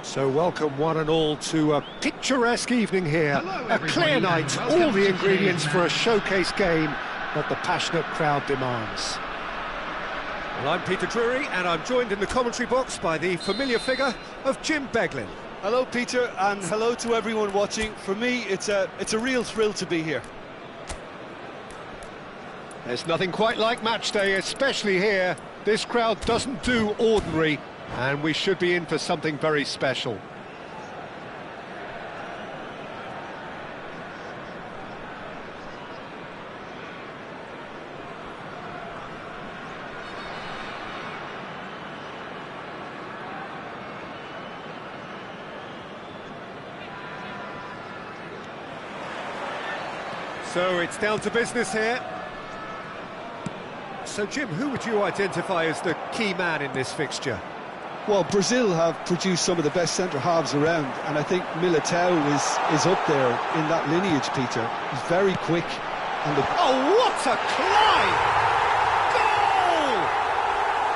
So welcome one and all to a picturesque evening here. A clear night, all the ingredients for a showcase game that the passionate crowd demands. Well, I'm Peter Drury, and I'm joined in the commentary box by the familiar figure of Jim Beglin. Hello, Peter, and hello to everyone watching. For me, it's a real thrill to be here. There's nothing quite like match day, especially here. This crowd doesn't do ordinary, and we should be in for something very special. So it's down to business here. So, Jim, who would you identify as the key man in this fixture? Well, Brazil have produced some of the best centre-halves around, and I think Militao is up there in that lineage, Peter. He's very quick. And oh, what a climb! Goal!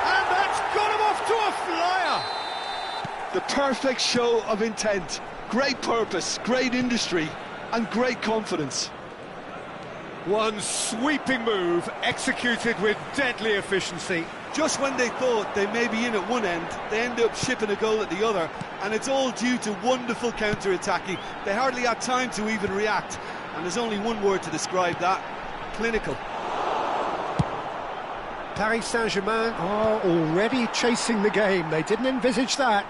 And that's got him off to a flyer! The perfect show of intent. Great purpose, great industry, and great confidence. One sweeping move, executed with deadly efficiency. Just when they thought they may be in at one end, they end up shipping a goal at the other, and it's all due to wonderful counter-attacking. They hardly had time to even react, and there's only one word to describe that: clinical. Paris Saint-Germain are already chasing the game. They didn't envisage that.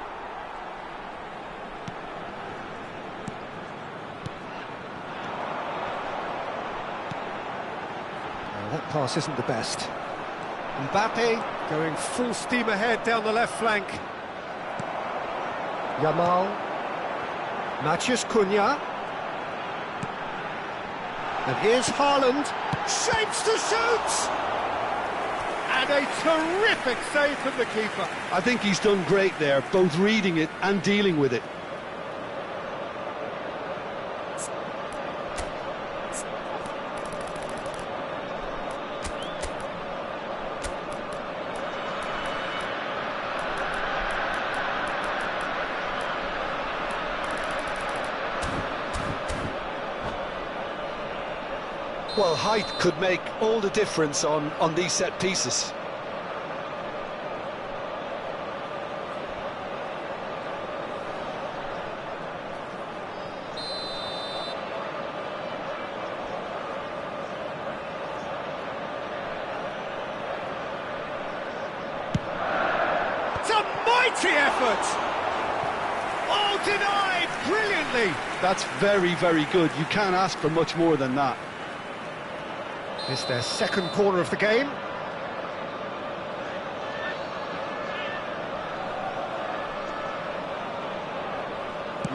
That pass isn't the best. Mbappe going full steam ahead down the left flank. Yamal. Matheus Cunha. And here's Haaland. Shapes to shoot! And a terrific save from the keeper. I think he's done great there, both reading it and dealing with it. Well, height could make all the difference on these set pieces. It's a mighty effort! Oh, denied brilliantly! That's very, very good. You can't ask for much more than that. It's their second corner of the game.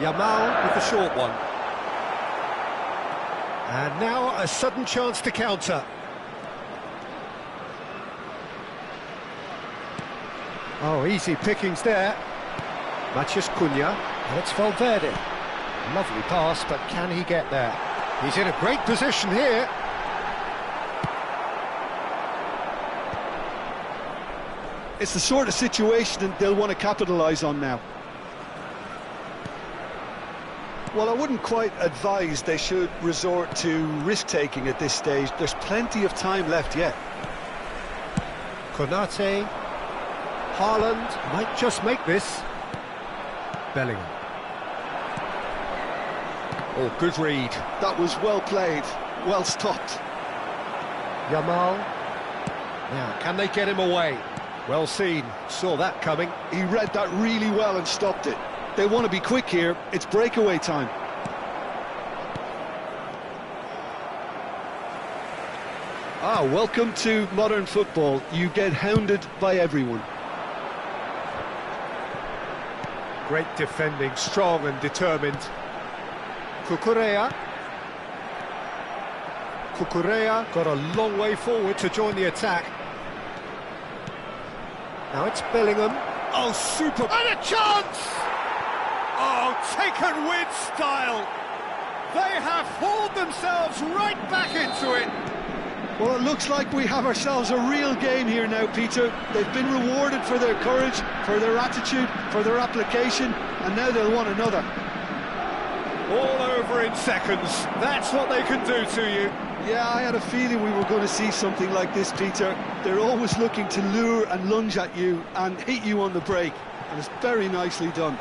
Yamal with the short one. And now a sudden chance to counter. Oh, easy pickings there. Matheus Cunha, and it's Valverde. Lovely pass, but can he get there? He's in a great position here. It's the sort of situation that they'll want to capitalise on now. Well, I wouldn't quite advise they should resort to risk-taking at this stage. There's plenty of time left yet. Konate, Haaland might just make this. Bellingham. Oh, good read. That was well played, well stopped. Yamal. Now, can they get him away? Well seen, saw that coming. He read that really well and stopped it. They want to be quick here, it's breakaway time. Ah, welcome to modern football. You get hounded by everyone. Great defending, strong and determined. Cucurella. Cucurella got a long way forward to join the attack. Now it's Bellingham. Oh, super! And a chance! Oh, taken with style. They have hauled themselves right back into it. Well, it looks like we have ourselves a real game here now, Peter. They've been rewarded for their courage, for their attitude, for their application, and now they'll want another. All over in seconds. That's what they can do to you. Yeah, I had a feeling we were going to see something like this, Peter. They're always looking to lure and lunge at you and hit you on the break, and it's very nicely done.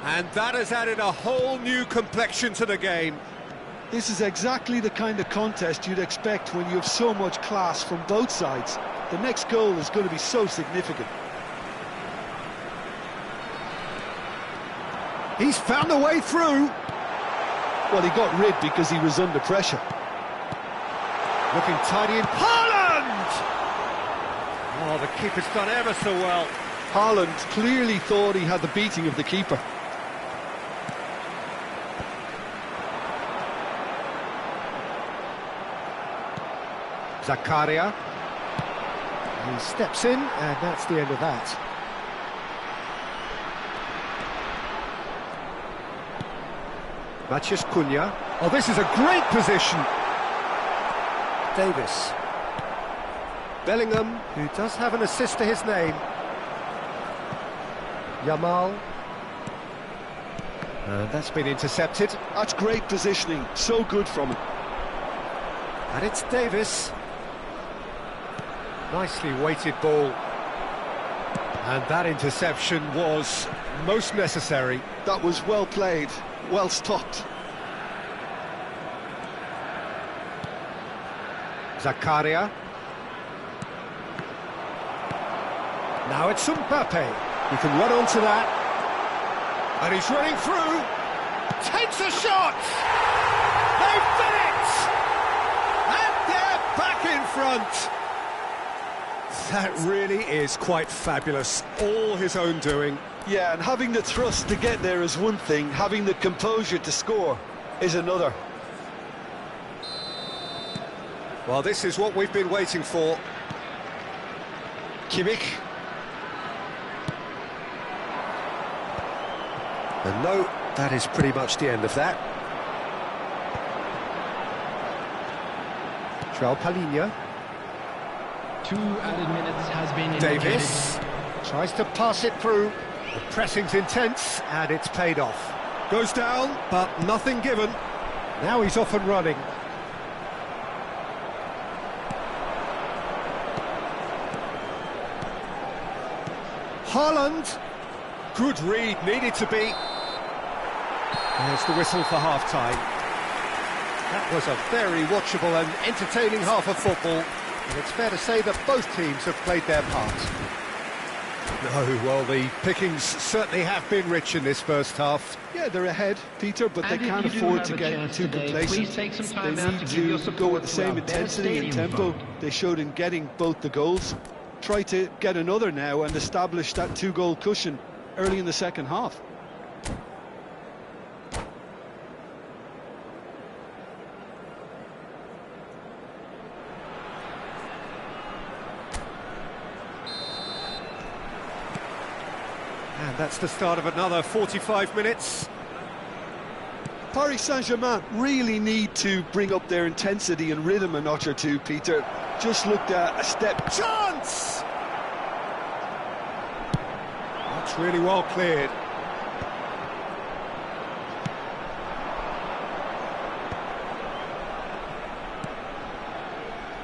And that has added a whole new complexion to the game. This is exactly the kind of contest you'd expect when you have so much class from both sides. The next goal is going to be so significant. He's found a way through. Well, he got rid because he was under pressure. Looking tidy in Haaland! Oh, the keeper's done ever so well. Haaland clearly thought he had the beating of the keeper. Zakaria. He steps in, and that's the end of that. Matheus Cunha. Oh, this is a great position. Davis. Bellingham, who does have an assist to his name. Yamal. And that's been intercepted. That's great positioning, so good from him. And it's Davis. Nicely weighted ball. And that interception was most necessary. That was well played, well stopped. Zakaria. Now it's Mbappe. He can run onto that. And he's running through. Takes a shot! They've done it! And they're back in front. That really is quite fabulous. All his own doing. Yeah, and having the thrust to get there is one thing, having the composure to score is another. Well, this is what we've been waiting for. Kimmich. And no, that is pretty much the end of that. João Palhinha. 2 added minutes has been indicated. Davis tries to pass it through. The pressing's intense, and it's paid off. Goes down, but nothing given. Now he's off and running. Haaland. Good read, needed to be. There's the whistle for half-time. That was a very watchable and entertaining half of football. And it's fair to say that both teams have played their part. No, well, the pickings certainly have been rich in this first half. Yeah, they're ahead, Peter, but they can't afford to get too complacent. They need to go with the same intensity and tempo they showed in getting both the goals. Try to get another now and establish that two-goal cushion early in the second half. And that's the start of another 45 minutes. Paris Saint-Germain really need to bring up their intensity and rhythm a notch or two, Peter. Just looked at a step. Chance! That's really well cleared.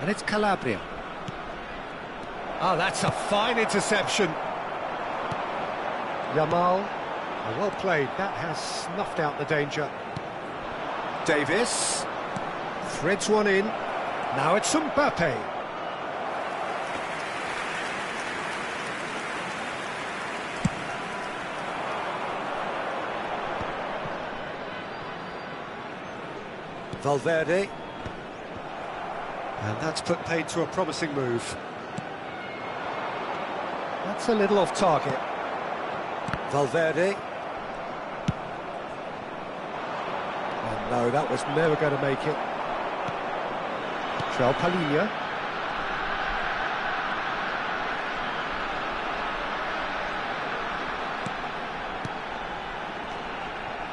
And it's Calabria. Oh, that's a fine interception. Yamal, well played, that has snuffed out the danger. Davis, threads one in, now it's Mbappe. Valverde, and that's put paid to a promising move. That's a little off target. Valverde. And no, that was never going to make it. João Palhinha.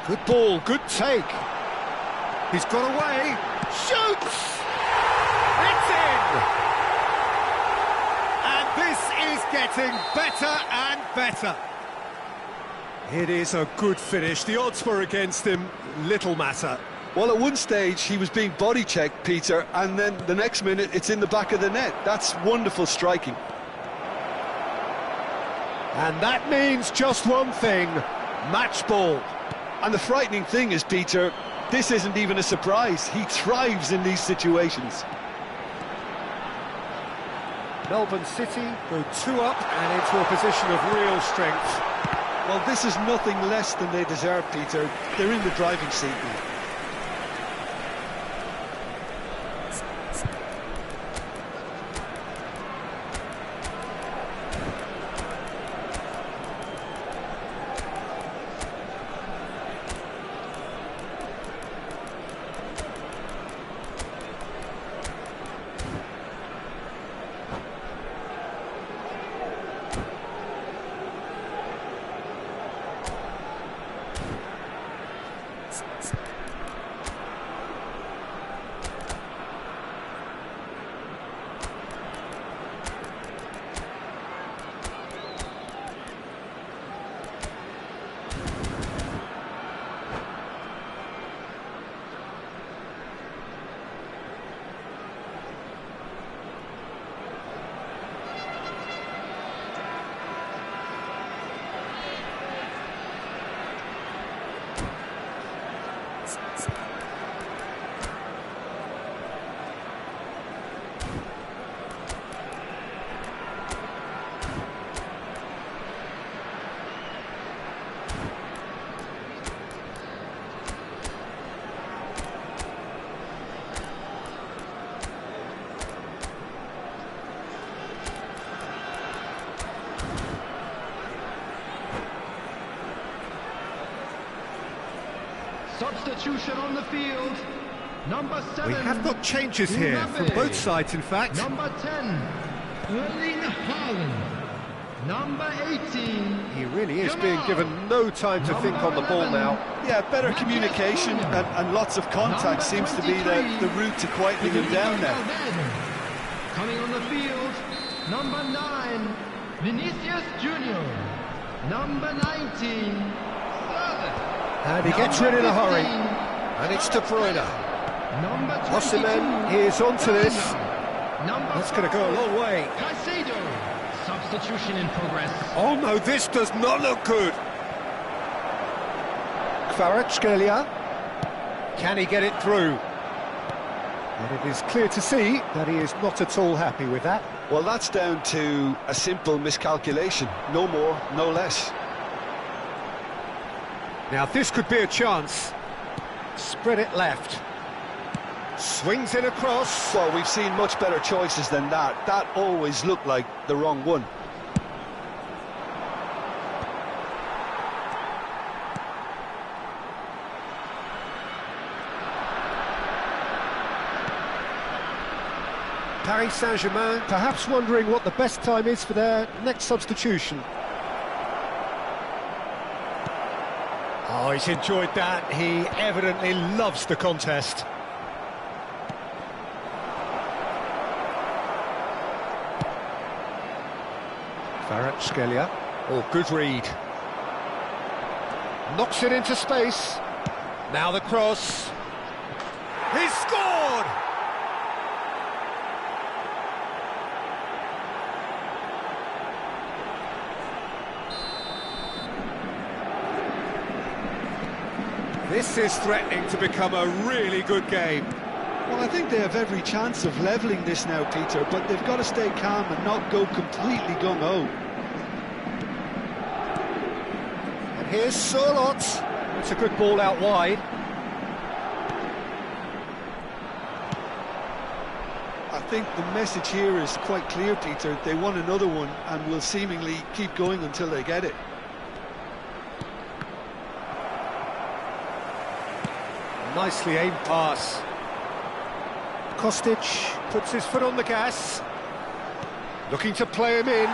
Good ball, good take. He's got away. Shoots! It's in! And this is getting better and better. It is a good finish. The odds were against him. Little matter. Well, at one stage, he was being body-checked, Peter, and then the next minute, it's in the back of the net. That's wonderful striking. And that means just one thing, match ball. And the frightening thing is, Peter, this isn't even a surprise. He thrives in these situations. Melbourne City go 2 up and into a position of real strength. Well, this is nothing less than they deserve, Peter. They're in the driving seat now. Substitution on the field. Number 7. We have got changes here from both sides, in fact. Number 10, Erling Haaland. Number 18. He really is being given no time to think on the ball now. Yeah, better communication and lots of contact seems to be the route to quietening him down now. Coming on the field, number 9, Vinicius Junior. Number 19, And he gets rid in a hurry. And it's De Bruyne. Number 22. Osimhen is onto this. That's going to go a long way. Caicedo. Substitution in progress. Oh no, this does not look good. Kvaratskhelia. Can he get it through? And it is clear to see that he is not at all happy with that. Well, that's down to a simple miscalculation. No more, no less. Now this could be a chance. Spread it left. Swings it across. Well, we've seen much better choices than that. That always looked like the wrong one. Paris Saint-Germain perhaps wondering what the best time is for their next substitution. Oh, he's enjoyed that. He evidently loves the contest. Kvaratskhelia. Oh, good read. Knocks it into space. Now the cross. He's scored! This is threatening to become a really good game. Well, I think they have every chance of levelling this now, Peter, but they've got to stay calm and not go completely gung-ho. And here's Sørloth. It's a good ball out wide. I think the message here is quite clear, Peter. They want another one and will seemingly keep going until they get it. Nicely aimed pass. Kostic puts his foot on the gas. Looking to play him in.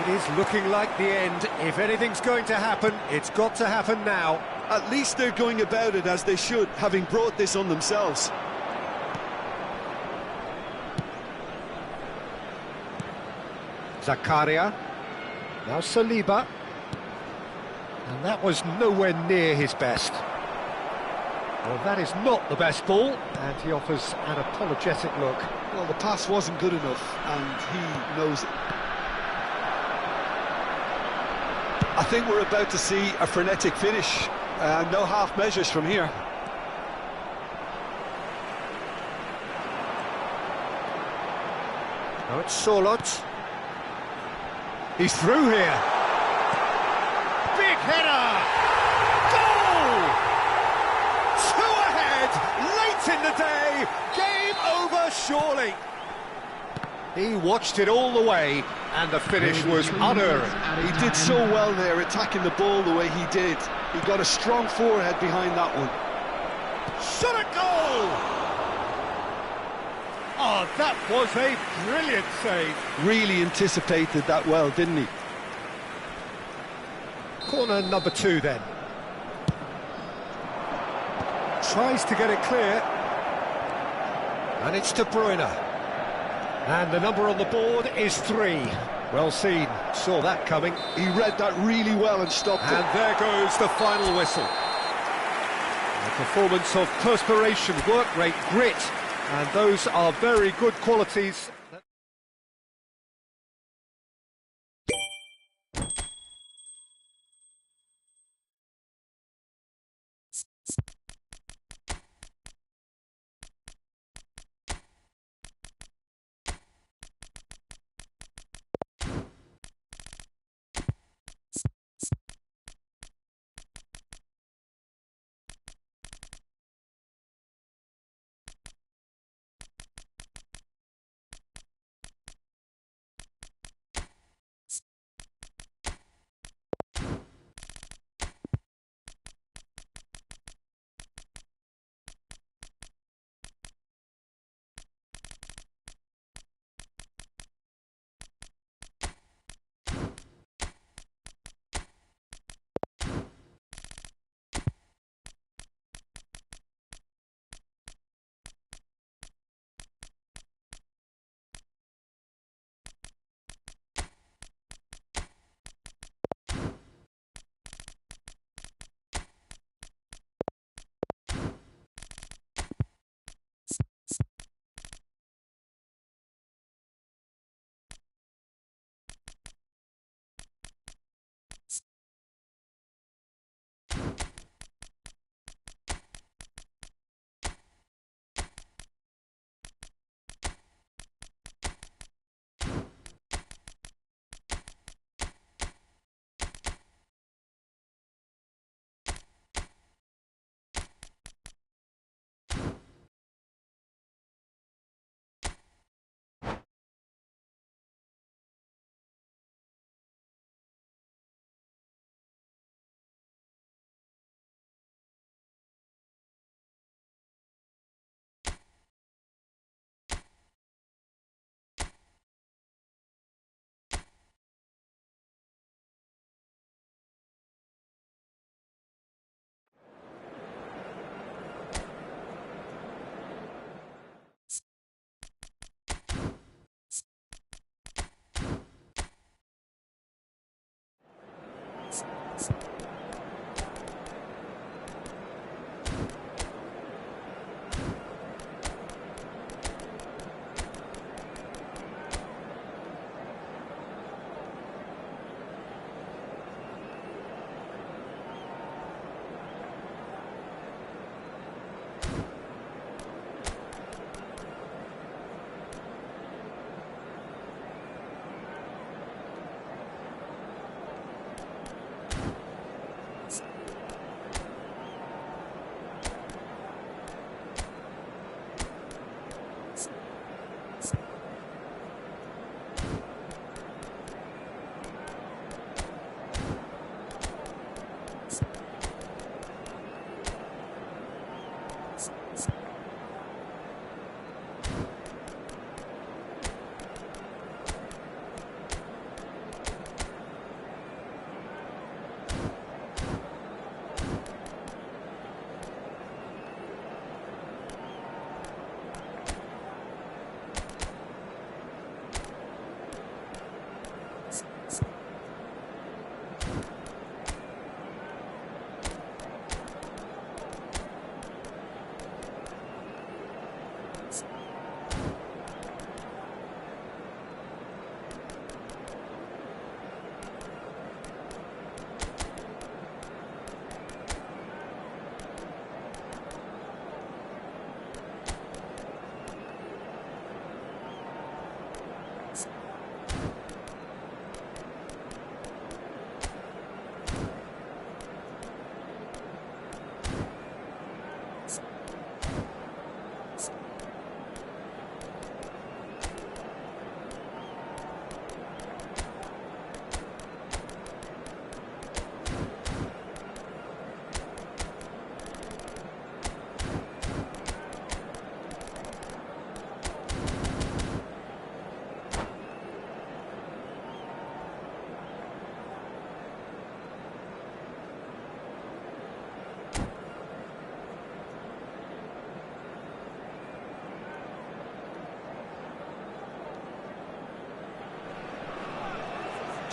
It is looking like the end. If anything's going to happen, it's got to happen now. At least they're going about it as they should, having brought this on themselves. Zakaria. Now Saliba. And that was nowhere near his best. Well, that is not the best ball, and he offers an apologetic look. Well, the pass wasn't good enough, and he knows it. I think we're about to see a frenetic finish. No half measures from here. Now it's Sørloth. He's through here. Big header! Goal! 2 ahead, late in the day, game over surely. He watched it all the way, and the finish was unerring. He did so well there, attacking the ball the way he did. He got a strong forehead behind that one. Shot a goal! Oh, that was a brilliant save. Really anticipated that well, didn't he? Corner number 2 then. Tries to get it clear. And it's De Bruyne. And the number on the board is 3. Well seen, saw that coming. He read that really well and stopped it. And there goes the final whistle. A performance of perspiration, work rate, grit, and those are very good qualities.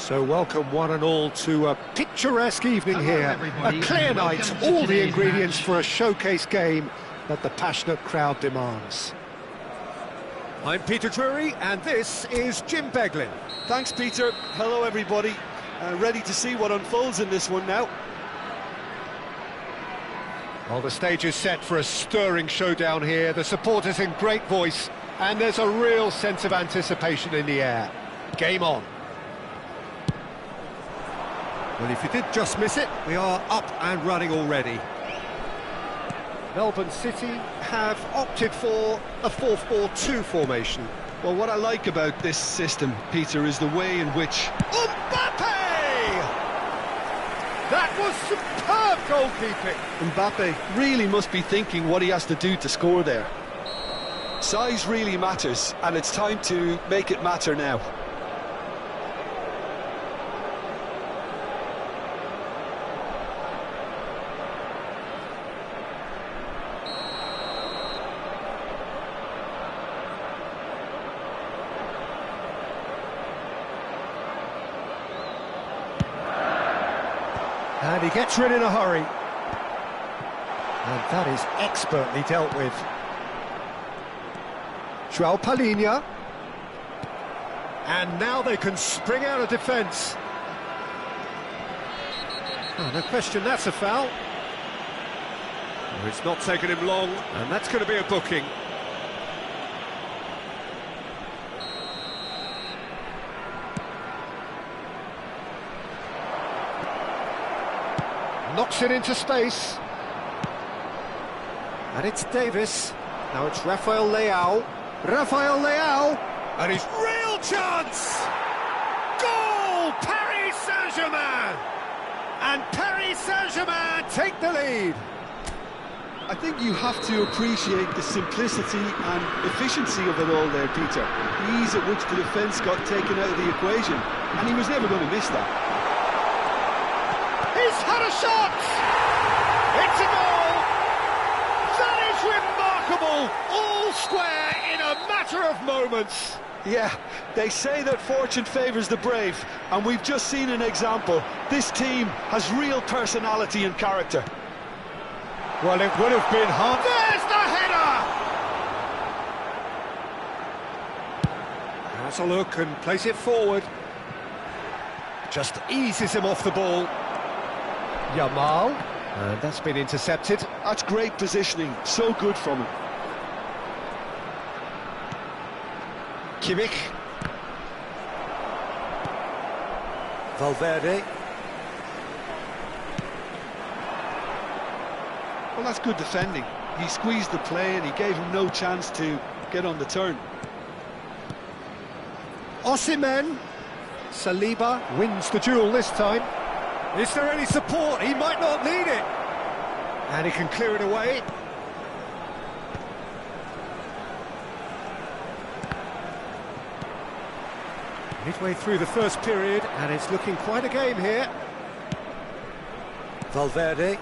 So welcome one and all to a picturesque evening Hello, here. everybody, A clear and night, welcome to all the today's ingredients match. for a showcase game that the passionate crowd demands. I'm Peter Drury, and this is Jim Beglin. Thanks, Peter. Hello, everybody. Ready to see what unfolds in this one now. Well, the stage is set for a stirring showdown here. The supporters in great voice, and there's a real sense of anticipation in the air. Game on. Well, if you did just miss it, we are up and running already. Melbourne City have opted for a 4-4-2 formation. Well, what I like about this system, Peter, is the way in which... Mbappe! That was superb goalkeeping. Mbappe really must be thinking what he has to do to score there. Size really matters, and it's time to make it matter now. And he gets rid in a hurry. And that is expertly dealt with. João Palhinha. And now they can spring out of defence. Oh, no question, that's a foul. Oh, it's not taken him long, and that's going to be a booking. Knocks it into space. And it's Davis. Now it's Rafael Leao. Rafael Leao. And his real chance! Goal! Paris Saint-Germain! And Paris Saint-Germain take the lead. I think you have to appreciate the simplicity and efficiency of it all there, Peter. The ease at which the defence got taken out of the equation, and he was never going to miss that. He's had a shot! It's a goal! That is remarkable! All square in a matter of moments. Yeah, they say that fortune favours the brave, and we've just seen an example. This team has real personality and character. Well, it would have been hard. There's the header! Has a look and plays it forward. Just eases him off the ball. Yamal, and that's been intercepted. That's great positioning, so good from him. Kimmich. Valverde. Well, that's good defending. He squeezed the play and he gave him no chance to get on the turn. Osimhen. Saliba wins the duel this time. Is there any support? He might not need it. And he can clear it away. Midway through the first period, and it's looking quite a game here. Valverde.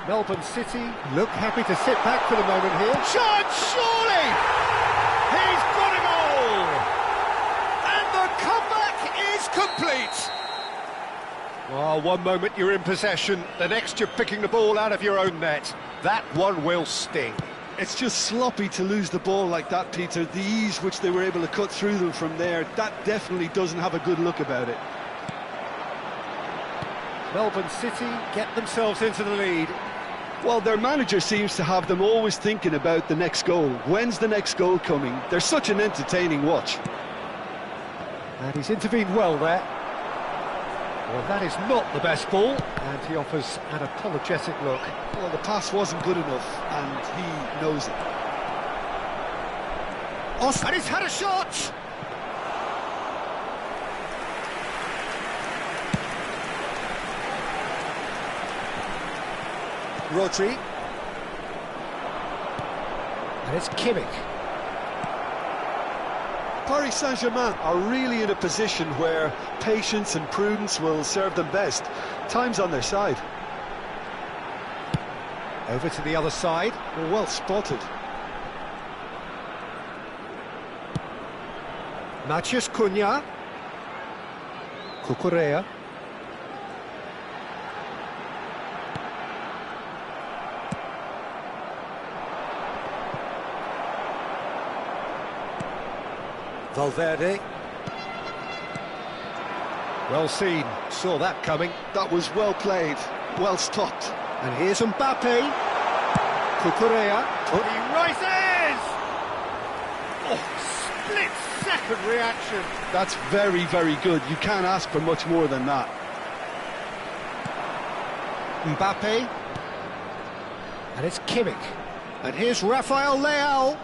Melbourne City look happy to sit back for the moment here. Shot, surely! He's got a goal! And the comeback is complete! Well, one moment you're in possession, the next you're picking the ball out of your own net. That one will sting. It's just sloppy to lose the ball like that, Peter. The ease which they were able to cut through them from there, that definitely doesn't have a good look about it. Melbourne City get themselves into the lead. Well, their manager seems to have them always thinking about the next goal. When's the next goal coming? They're such an entertaining watch. And he's intervened well there. Well, that is not the best ball, and he offers an apologetic look. Well, the pass wasn't good enough, and he knows it. And he's had a shot! Rodri. And it's Kimmich. Paris Saint-Germain are really in a position where patience and prudence will serve them best. Time's on their side. Over to the other side. Well spotted. Matheus Cunha. Cucurella. Valverde. Well seen, saw that coming. That was well played, well stopped. And here's Mbappe. Cucurella. Oh, he rises! Oh, split-second reaction. That's very, very good. You can't ask for much more than that. Mbappe. And it's Kimmich. And here's Rafael Leao.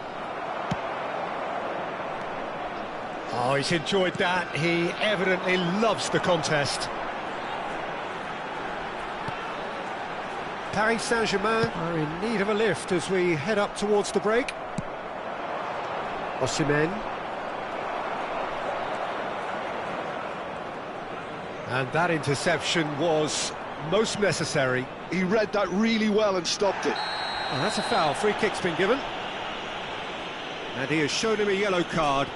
Oh, he's enjoyed that. He evidently loves the contest. Paris Saint-Germain are in need of a lift as we head up towards the break. Osimhen. And that interception was most necessary. He read that really well and stopped it. And that's a foul. Free kick's been given. And he has shown him a yellow card.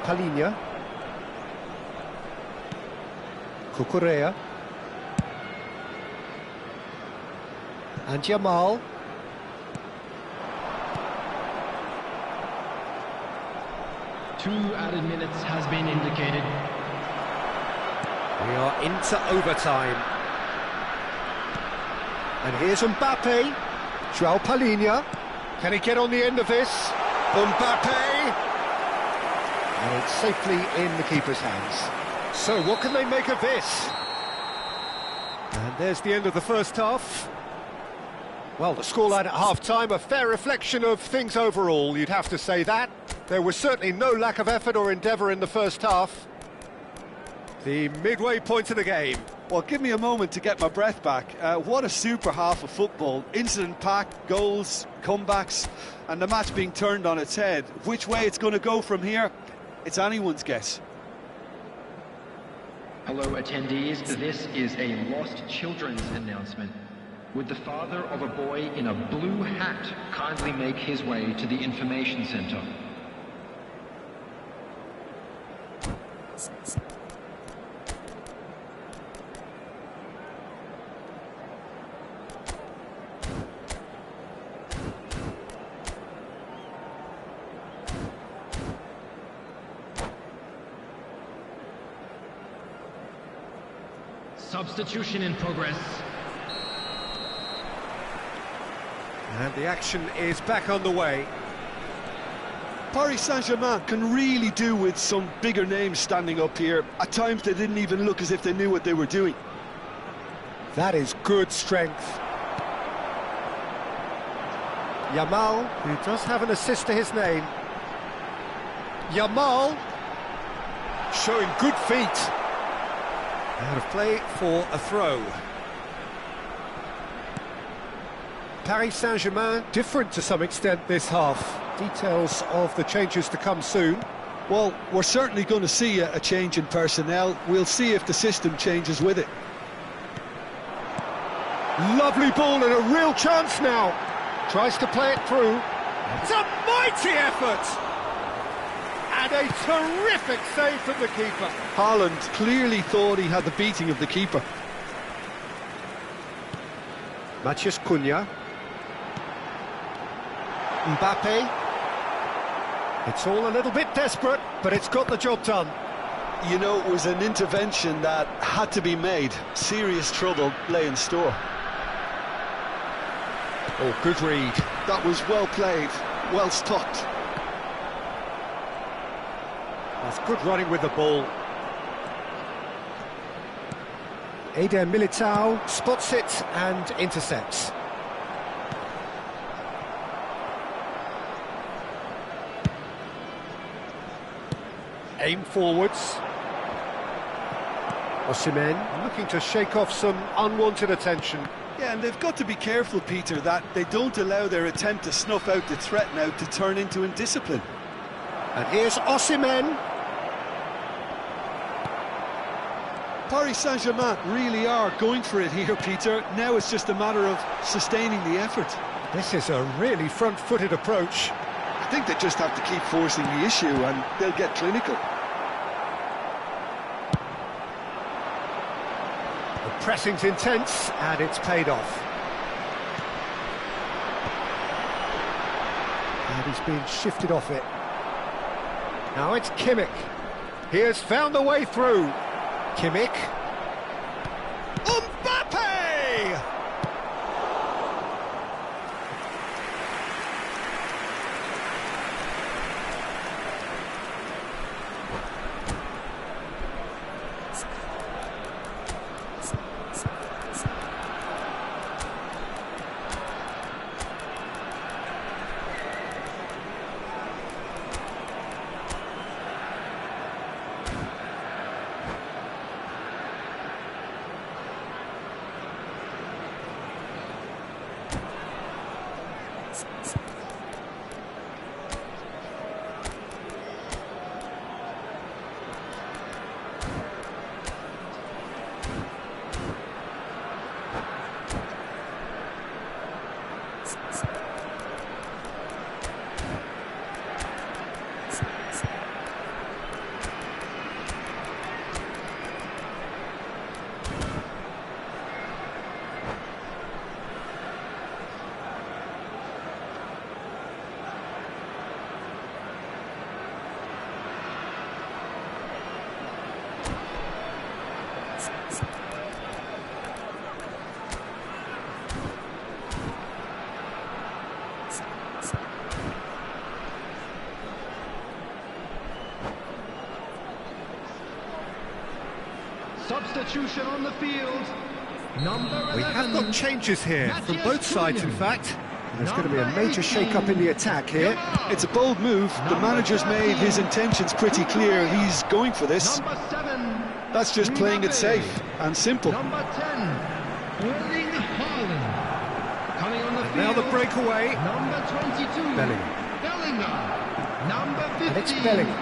Palinha. Cucurella. And Yamal. Two added minutes has been indicated. We are into overtime. And here's Mbappe. João Palinha. Can he get on the end of this? Mbappe. And it's safely in the keeper's hands. So what can they make of this? And there's the end of the first half. Well, the scoreline at half-time, a fair reflection of things overall, you'd have to say that. There was certainly no lack of effort or endeavour in the first half. The midway point of the game. Well, give me a moment to get my breath back. What a super half of football. Incident-packed, goals, comebacks, and the match being turned on its head. Which way it's going to go from here, it's anyone's guess. Hello attendees, this is a lost children's announcement. Would the father of a boy in a blue hat kindly make his way to the information center? Substitution in progress. And the action is back on the way. Paris Saint-Germain can really do with some bigger names standing up here. At times they didn't even look as if they knew what they were doing. That is good strength. Yamal, who does have an assist to his name. Yamal, showing good feet. Out of play for a throw. Paris Saint-Germain different to some extent this half. Details of the changes to come soon. Well, we're certainly going to see a change in personnel. We'll see if the system changes with it. Lovely ball and a real chance now. Tries to play it through. It's a mighty effort! And a terrific save from the keeper. Haaland clearly thought he had the beating of the keeper. Matheus Cunha. Mbappe. It's all a little bit desperate, but it's got the job done. You know, it was an intervention that had to be made. Serious trouble lay in store. Oh, good read. That was well played, well stopped. That's good running with the ball. Eder Militao spots it and intercepts. Aim forwards. Osimhen looking to shake off some unwanted attention. Yeah, and they've got to be careful, Peter, that they don't allow their attempt to snuff out the threat now to turn into indiscipline. And here's Osimhen. Paris Saint-Germain really are going for it here, Peter. Now it's just a matter of sustaining the effort. This is a really front-footed approach. I think they just have to keep forcing the issue and they'll get clinical. The pressing's intense and it's paid off. And he's being shifted off it. Now it's Kimmich. He has found the way through. Kimmich. Mbappe! Substitution on the field. We have got changes here from both sides, in fact. There's going to be a major shake-up in the attack here. It's a bold move. The manager's made his intentions pretty clear. He's going for this. That's just playing it safe and simple. Number 10, Erling Haaland. Coming on the field. Now the breakaway. Number 22, Bellingham. Number 50, And it's Bellingham.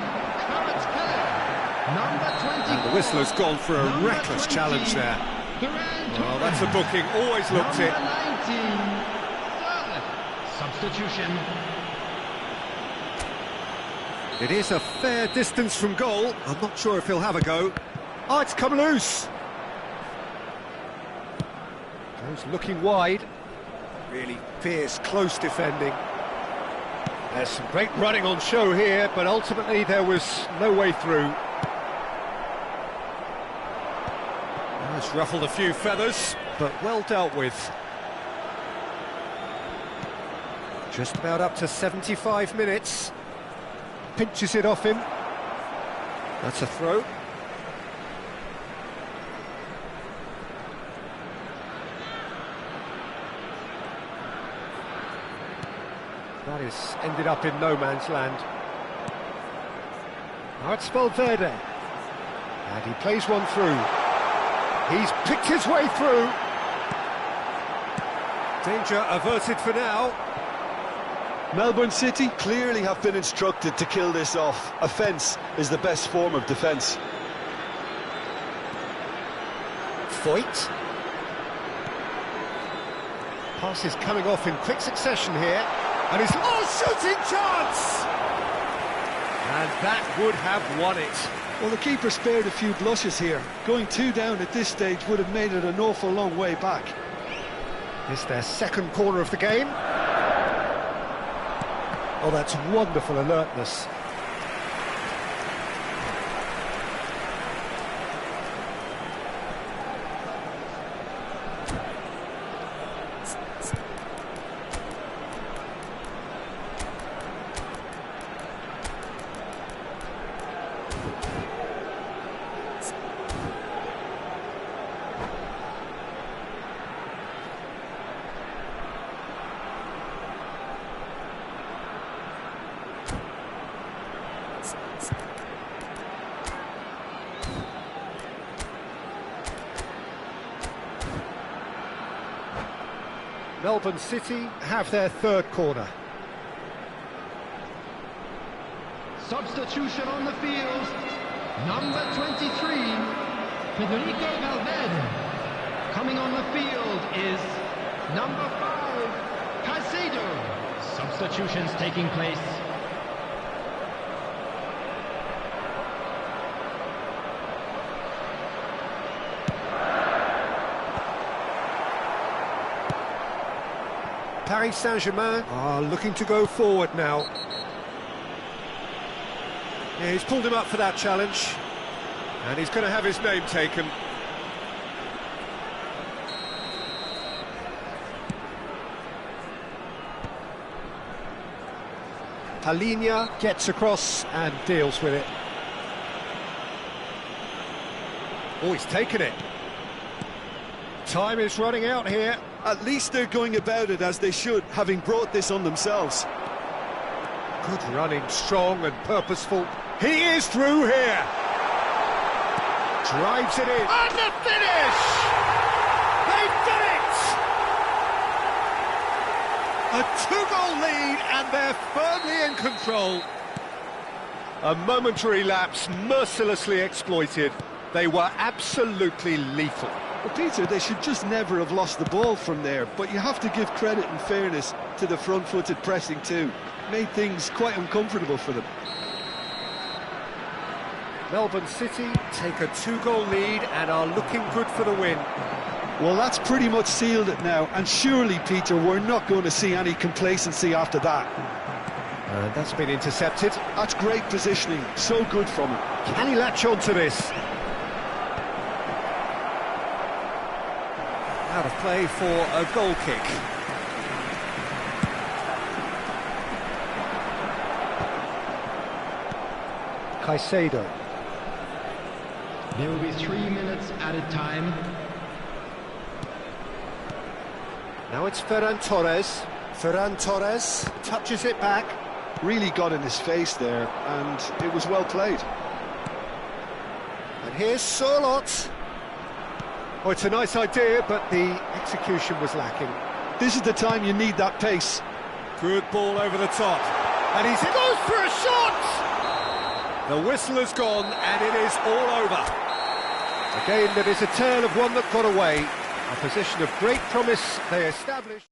Number 20. And the whistler's gone for a reckless challenge there. Well, that's a booking. Always looked it. Number 19. Substitution. It is a fair distance from goal. I'm not sure if he'll have a go. Oh, it's come loose. Goes looking wide. Really fierce, close defending. There's some great running on show here, but ultimately there was no way through. It's ruffled a few feathers, but well dealt with. Just about up to 75 minutes. Pinches it off him. That's a throw. That is ended up in no man's land. Now it's Valverde. And he plays one through. He's picked his way through. Danger averted for now. Melbourne City clearly have been instructed to kill this off. Offence is the best form of defence. Foyt. Pass is coming off in quick succession here. And he's... Oh, shooting chance! And that would have won it. Well, the keeper spared a few blushes here. Going 2 down at this stage would have made it an awful long way back. It's their second corner of the game. Oh, that's wonderful alertness. Melbourne City have their third corner. Substitution on the field. Number 23, Federico Valverde. Coming on the field is number 5, Caicedo. Substitutions taking place. Paris Saint-Germain are looking to go forward now. Yeah, he's pulled him up for that challenge, and he's going to have his name taken. Palhinha gets across and deals with it. Oh, he's taken it. Time is running out here. At least they're going about it as they should, having brought this on themselves. Good running, strong and purposeful. He is through here. Drives it in. And the finish! They've done it! A 2-goal lead and they're firmly in control. A momentary lapse mercilessly exploited. They were absolutely lethal. Well, Peter, they should just never have lost the ball from there, but you have to give credit and fairness to the front-footed pressing too. Made things quite uncomfortable for them. Melbourne City take a 2-goal lead and are looking good for the win. Well, that's pretty much sealed it now, and surely, Peter, we're not going to see any complacency after that. And that's been intercepted. That's great positioning, so good from him. Can he latch on to this? Out of play for a goal kick. Caicedo. There will be 3 minutes added time. Now it's Ferran Torres. Ferran Torres touches it back. Really got in his face there, and it was well played. And here's Surlot. Oh, it's a nice idea, but the execution was lacking. This is the time you need that pace. Good ball over the top. And he goes for a shot! The whistle has gone, and it is all over. A game that is a tale of one that got away. A position of great promise they established.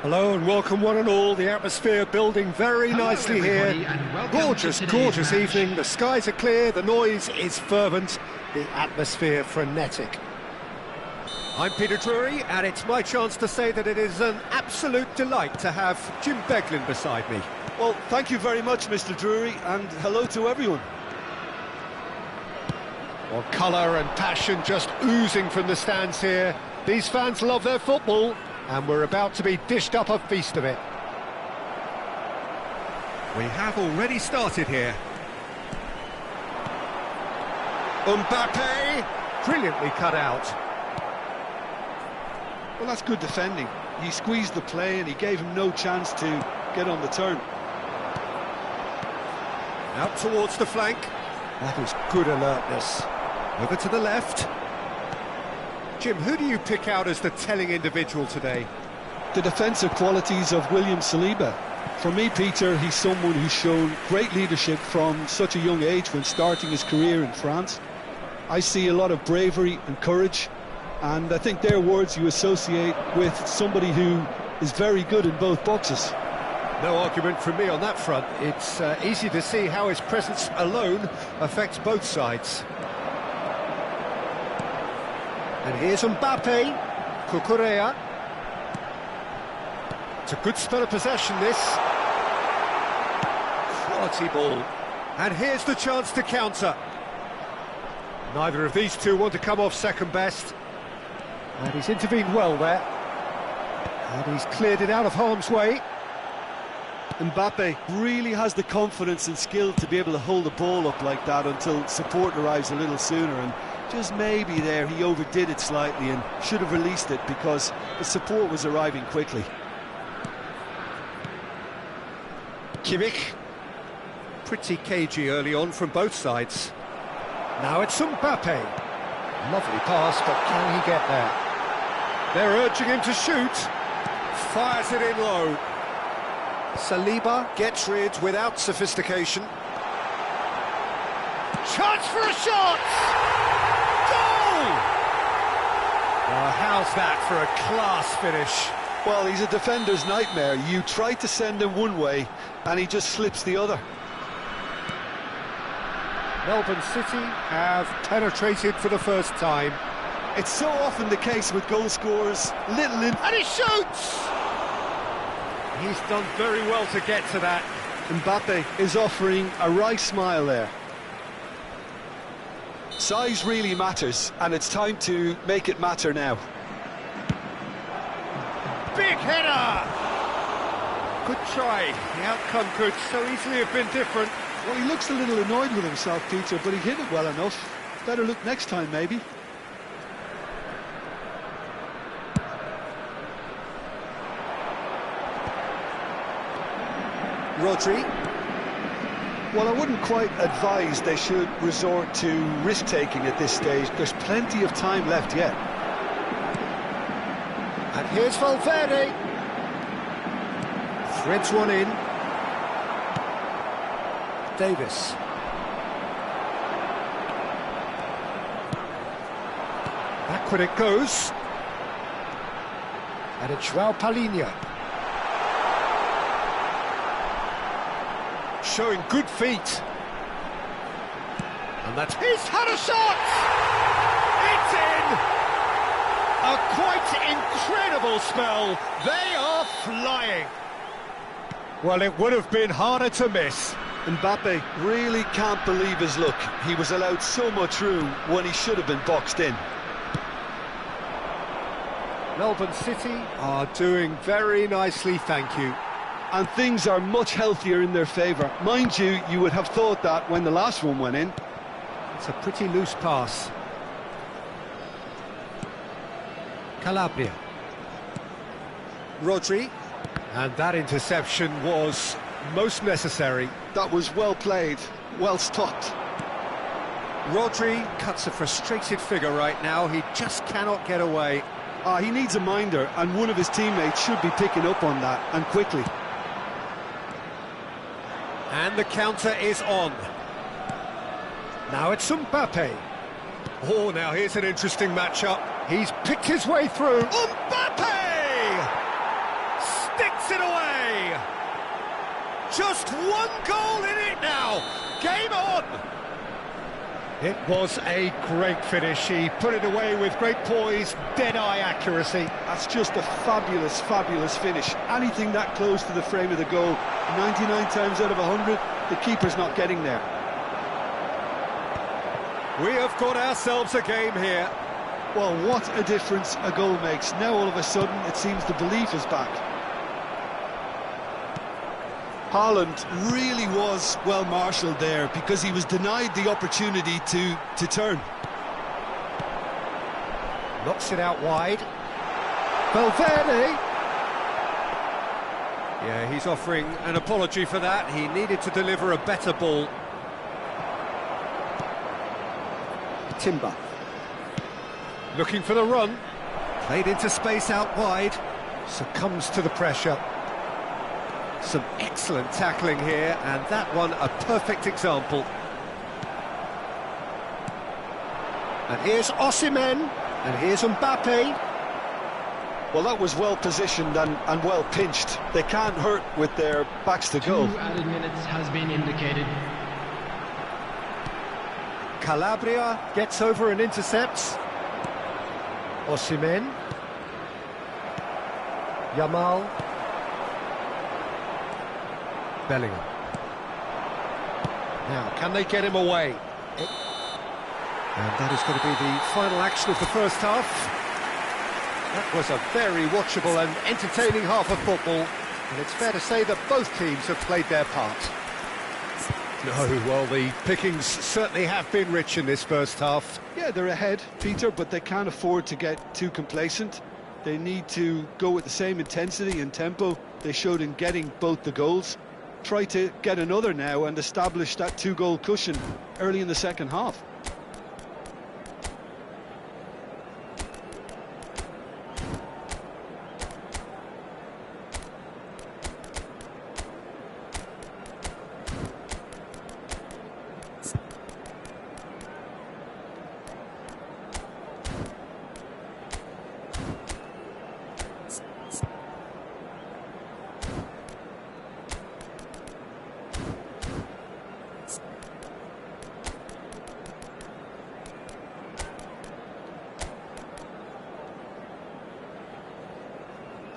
Hello and welcome one and all. The atmosphere building very nicely here. Gorgeous, gorgeous evening. The skies are clear, the noise is fervent, the atmosphere frenetic. I'm Peter Drury, and it's my chance to say that it is an absolute delight to have Jim Beglin beside me. Well, thank you very much, Mr. Drury, and hello to everyone. Well, colour and passion just oozing from the stands here. These fans love their football, and we're about to be dished up a feast of it. We have already started here. Mbappe, brilliantly cut out. Well, that's good defending. He squeezed the play and he gave him no chance to get on the turn. Out towards the flank. That was good alertness. Over to the left. Jim, who do you pick out as the telling individual today? The defensive qualities of William Saliba. For me, Peter, he's someone who's shown great leadership from such a young age when starting his career in France. I see a lot of bravery and courage, and I think they're words you associate with somebody who is very good in both boxes. No argument from me on that front. It's easy to see how his presence alone affects both sides. And here's Mbappe, Cucurella. It's a good spell of possession, this. Quality ball. And here's the chance to counter. Neither of these two want to come off second best. And he's intervened well there. And he's cleared it out of harm's way. Mbappe really has the confidence and skill to be able to hold the ball up like that until support arrives a little sooner, and just maybe there he overdid it slightly and should have released it because the support was arriving quickly. Kimmich. Pretty cagey early on from both sides. Now it's Mbappe. Lovely pass, but can he get there? They're urging him to shoot. Fires it in low. Saliba gets rid without sophistication. Chance for a shot! Goal! Oh, how's that for a class finish? Well, he's a defender's nightmare. You try to send him one way and he just slips the other. Melbourne City have penetrated for the first time. It's so often the case with goal scorers. And he shoots! He's done very well to get to that. Mbappe is offering a wry smile there. Size really matters, and it's time to make it matter now. Big header! Good try. The outcome could so easily have been different. Well, he looks a little annoyed with himself, Peter, but he hit it well enough. Better look next time, maybe. Rodri. Well, I wouldn't quite advise they should resort to risk-taking at this stage. There's plenty of time left yet. And here's Valverde. Threads one in. Davis. Backward it goes. And it's João Palhinha. Showing good feet. And that's... He's had a shot! It's in! A quite incredible spell. They are flying. Well, it would have been harder to miss. Mbappe really can't believe his luck. He was allowed so much room when he should have been boxed in. Melbourne City are doing very nicely, thank you. And things are much healthier in their favour. Mind you, you would have thought that when the last one went in. It's a pretty loose pass. Calabria. Rodri. And that interception was most necessary. That was well played, well stopped. Rodri cuts a frustrated figure right now. He just cannot get away. He needs a minder, and one of his teammates should be picking up on that, and quickly. And the counter is on. Now it's Mbappe. Oh, now here's an interesting matchup. He's picked his way through. Mbappe! Sticks it away! Just one goal in it now. Game on! It was a great finish. He put it away with great poise, dead-eye accuracy. That's just a fabulous, fabulous finish. Anything that close to the frame of the goal, 99 times out of 100, the keeper's not getting there. We have got ourselves a game here. Well, what a difference a goal makes. Now all of a sudden it seems the belief is back. Haaland really was well marshalled there because he was denied the opportunity to turn. Knocks it out wide. Valverde. Yeah, he's offering an apology for that. He needed to deliver a better ball. Timber. Looking for the run. Played into space out wide. Succumbs to the pressure. Some excellent tackling here, and that one a perfect example. And here's Osimhen, and here's Mbappe. Well, that was well positioned and well pinched. They can't hurt with their backs to goal. 2 added minutes has been indicated. Calabria gets over and intercepts. Osimhen. Yamal. Bellingham. Now, can they get him away? And that is going to be the final action of the first half. That was a very watchable and entertaining half of football, and it's fair to say that both teams have played their part. No, well, the pickings certainly have been rich in this first half. Yeah, they're ahead, Peter, but they can't afford to get too complacent. They need to go with the same intensity and tempo they showed in getting both the goals. Try to get another now and establish that 2-goal cushion early in the second half.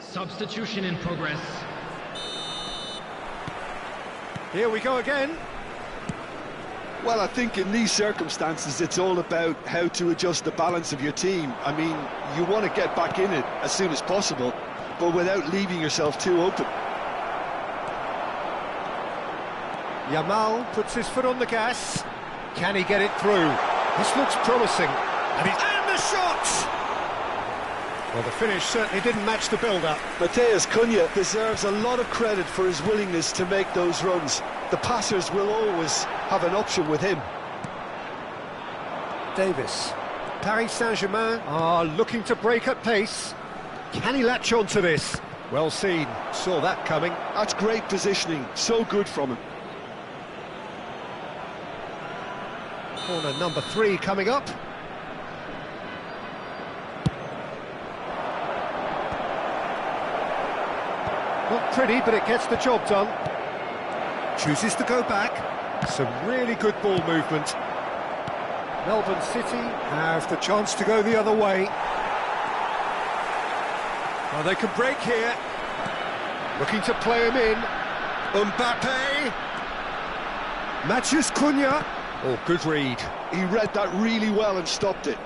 Substitution in progress. Here we go again. Well, I think in these circumstances it's all about how to adjust the balance of your team. I mean, you want to get back in it as soon as possible, but without leaving yourself too open. Yamal puts his foot on the gas. Can he get it through? This looks promising. And the shot! Well, the finish certainly didn't match the build-up. Matheus Cunha deserves a lot of credit for his willingness to make those runs. The passers will always have an option with him. Davis. Paris Saint-Germain are looking to break at pace. Can he latch on to this? Well seen. Saw that coming. That's great positioning. So good from him. Corner number 3 coming up. Not pretty, but it gets the job done. Chooses to go back. Some really good ball movement. Melbourne City have the chance to go the other way. Well, they can break here. Looking to play him in. Mbappe. Matheus Cunha. Oh, good read. He read that really well and stopped it.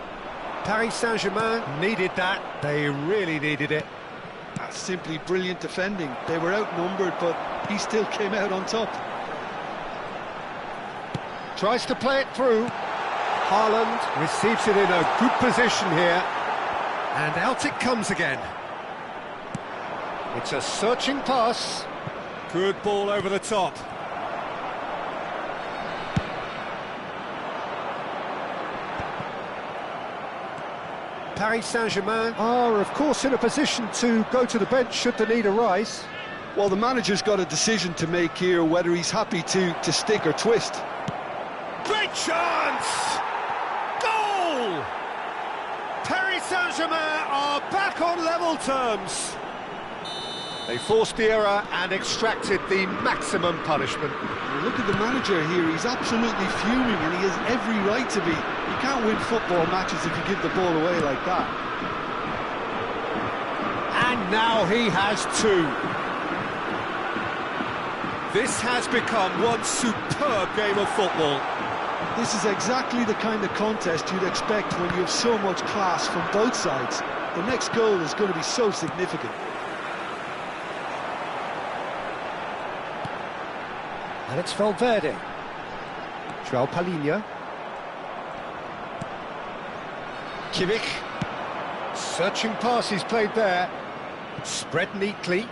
Paris Saint-Germain needed that. They really needed it. That's simply brilliant defending. They were outnumbered, but he still came out on top. Tries to play it through. Haaland receives it in a good position here. And out it comes again. It's a searching pass. Good ball over the top. Paris Saint-Germain are, of course, in a position to go to the bench should the need arise. Well, the manager's got a decision to make here, whether he's happy to stick or twist. Great chance! Goal! Paris Saint-Germain are back on level terms. They forced the error and extracted the maximum punishment. Look at the manager here, he's absolutely fuming and he has every right to be. You can't win football matches if you give the ball away like that. And now he has 2. This has become one superb game of football. This is exactly the kind of contest you'd expect when you have so much class from both sides. The next goal is going to be so significant. And it's Valverde. João Palhinha. Kimmich. Searching pass he's played there. Spread neatly.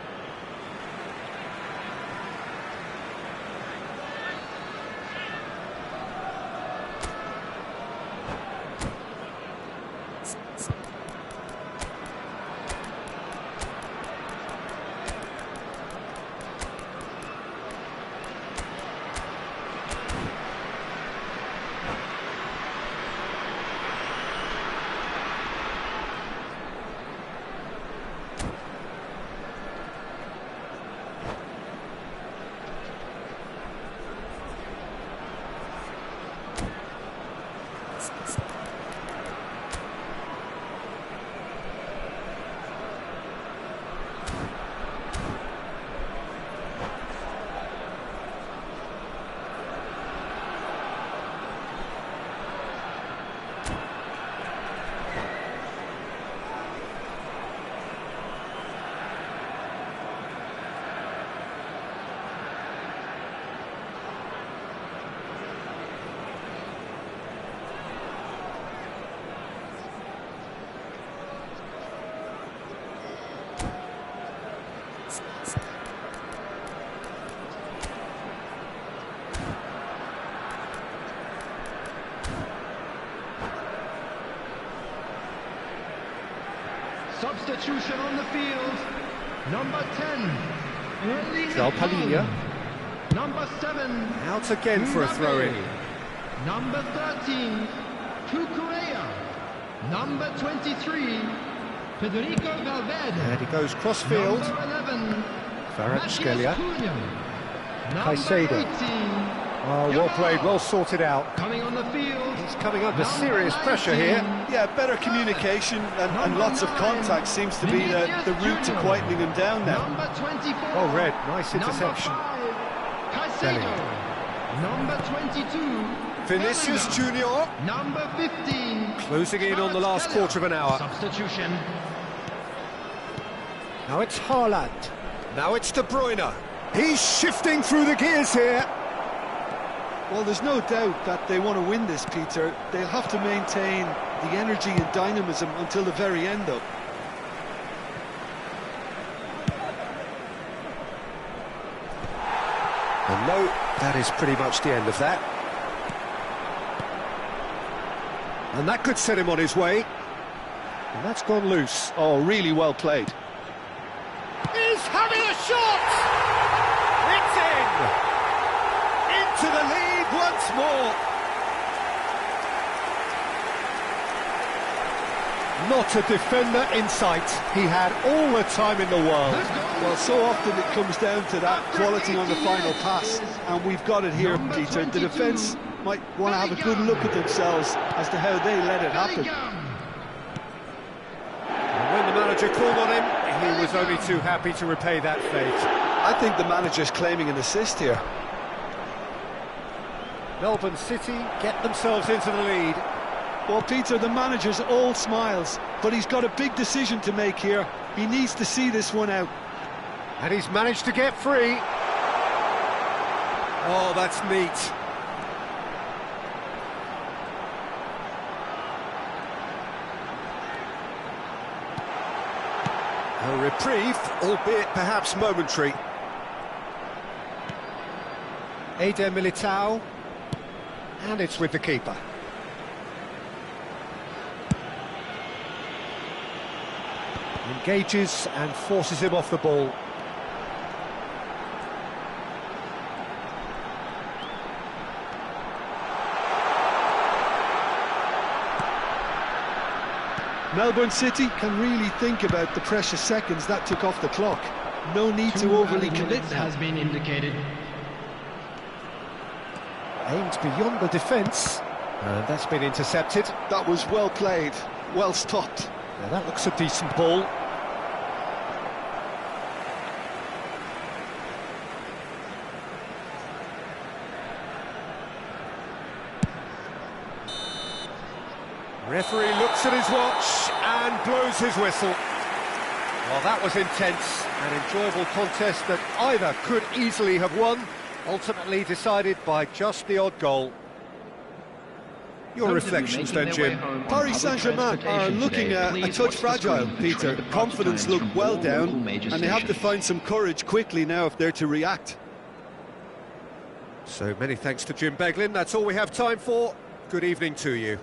Substitution on the field. Number 10, João Palhinha. Number 7, Out again for a throw-in. Number 13, Cucurella. Number 23, Federico Valverde. And he goes cross-field. Number 11, Kvaratskhelia. Number Caicedo. 18, Oh, well played, well sorted out. coming on the field. He's coming under serious pressure here. Yeah, better communication and lots of contact seems to be the route to quietening him down now. Number 24. Well read, nice interception. Number 5, Caicedo. Number 22, Vinicius Bellingham. Junior Number 15, closing in on the last quarter of an hour. substitution. Now it's Haaland. Now it's De Bruyne. He's shifting through the gears here. Well, there's no doubt that they want to win this, Peter. They'll have to maintain the energy and dynamism until the very end, though. And no, that is pretty much the end of that. And that could set him on his way. And that's gone loose. Oh, really well played. He's having a shot! It's in! Into the lead once more. Not a defender in sight. He had all the time in the world. Well, so often it comes down to that quality on the final pass, and we've got it here, Peter. The defence might want to have a good look at themselves as to how they let it happen. And when the manager called on him, he was only too happy to repay that fate. I think the manager's claiming an assist here. Melbourne City get themselves into the lead. Well, Peter, the manager's all smiles, but he's got a big decision to make here. He needs to see this one out. And he's managed to get free. Oh, that's neat. A reprieve, albeit perhaps momentary. Eder Militao. And it's with the keeper. Engages and forces him off the ball. Melbourne City can really think about the precious seconds that took off the clock. No need to overly commit now. Has been indicated. Aimed beyond the defence. And that's been intercepted. That was well played, well stopped. Now that looks a decent ball. Referee looks at his watch and blows his whistle. Well, that was intense, an enjoyable contest that either could easily have won, ultimately decided by just the odd goal. Your reflections then, Jim? Paris Saint-Germain are looking a touch fragile, Peter. Confidence looked well down, and they have to find some courage quickly now if they're to react. So many thanks to Jim Beglin. That's all we have time for. Good evening to you.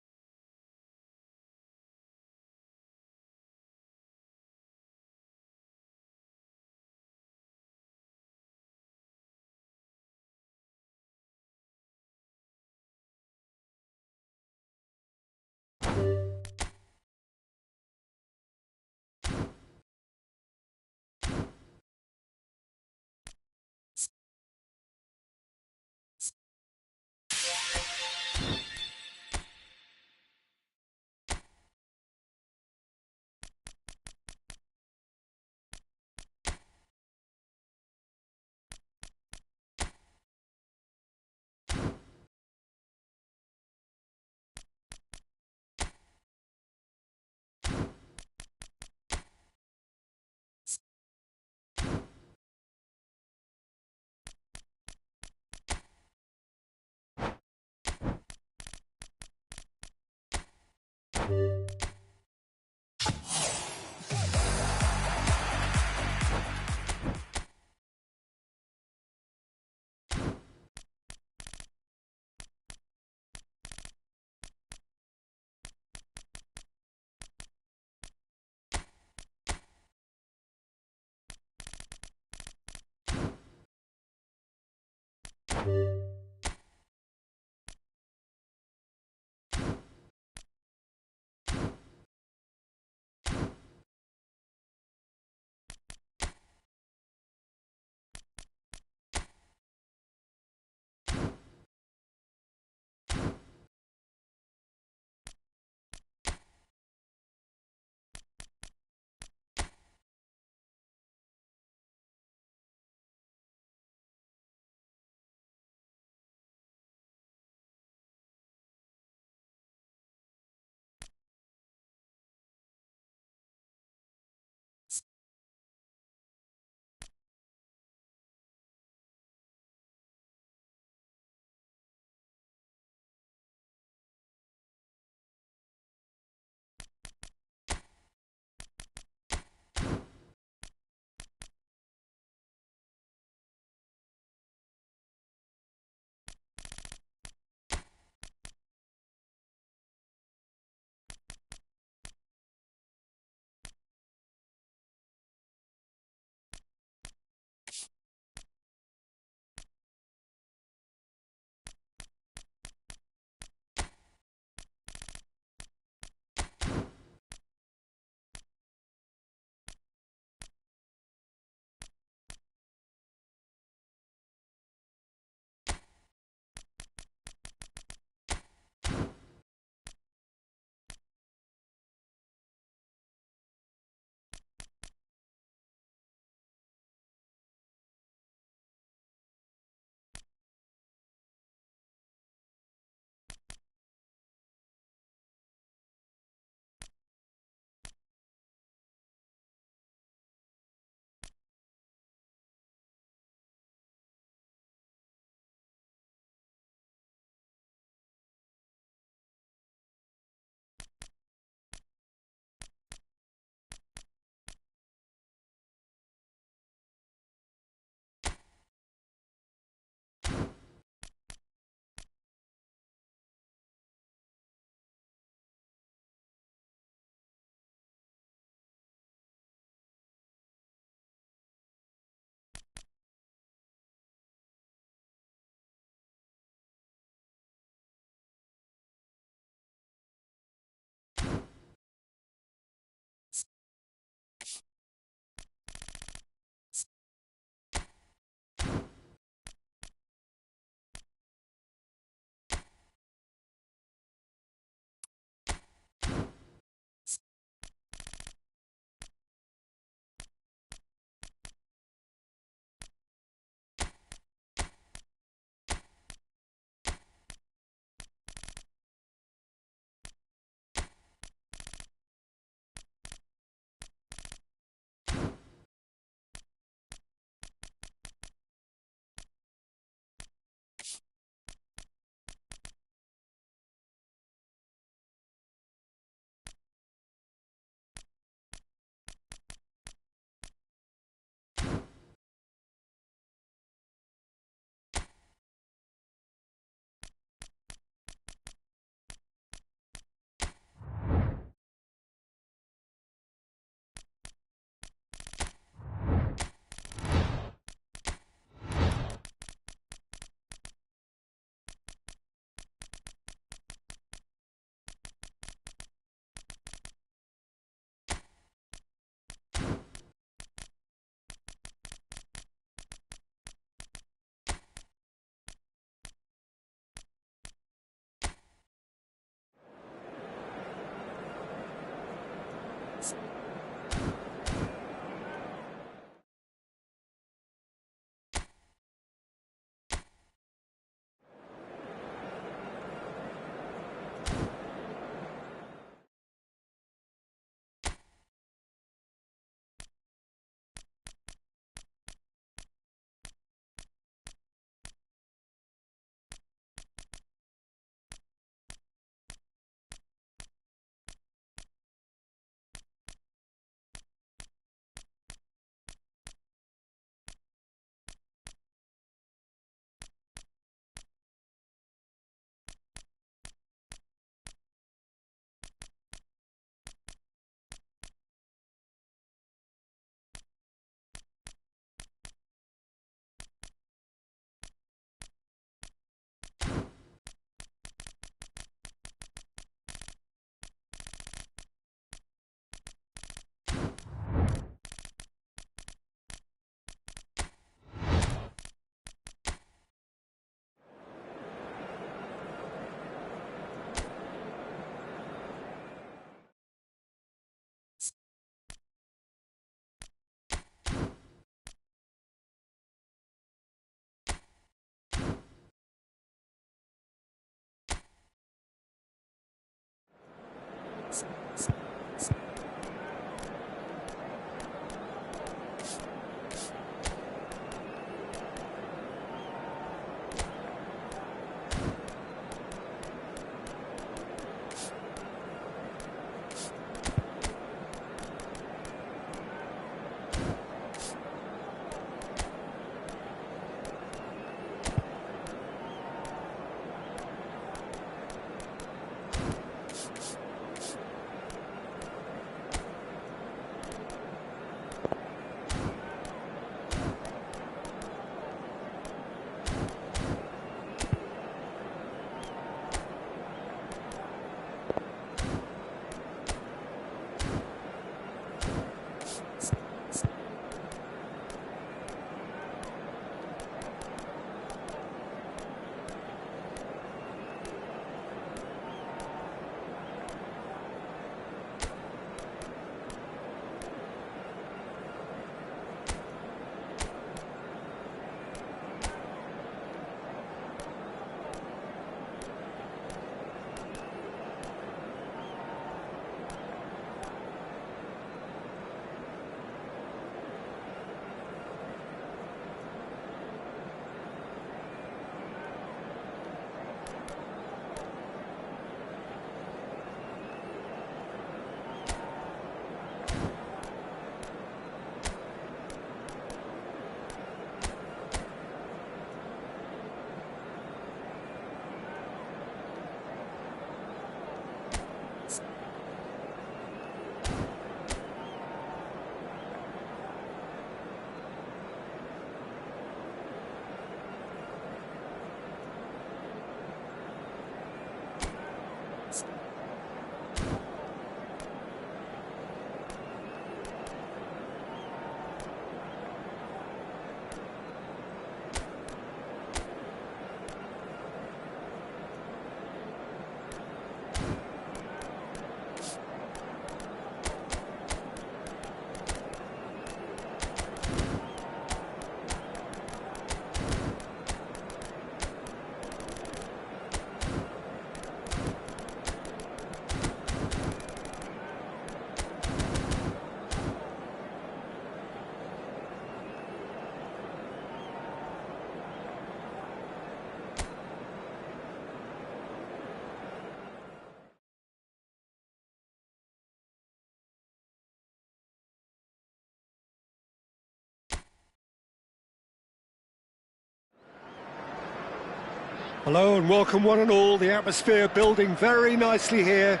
Hello and welcome one and all. The atmosphere building very nicely here.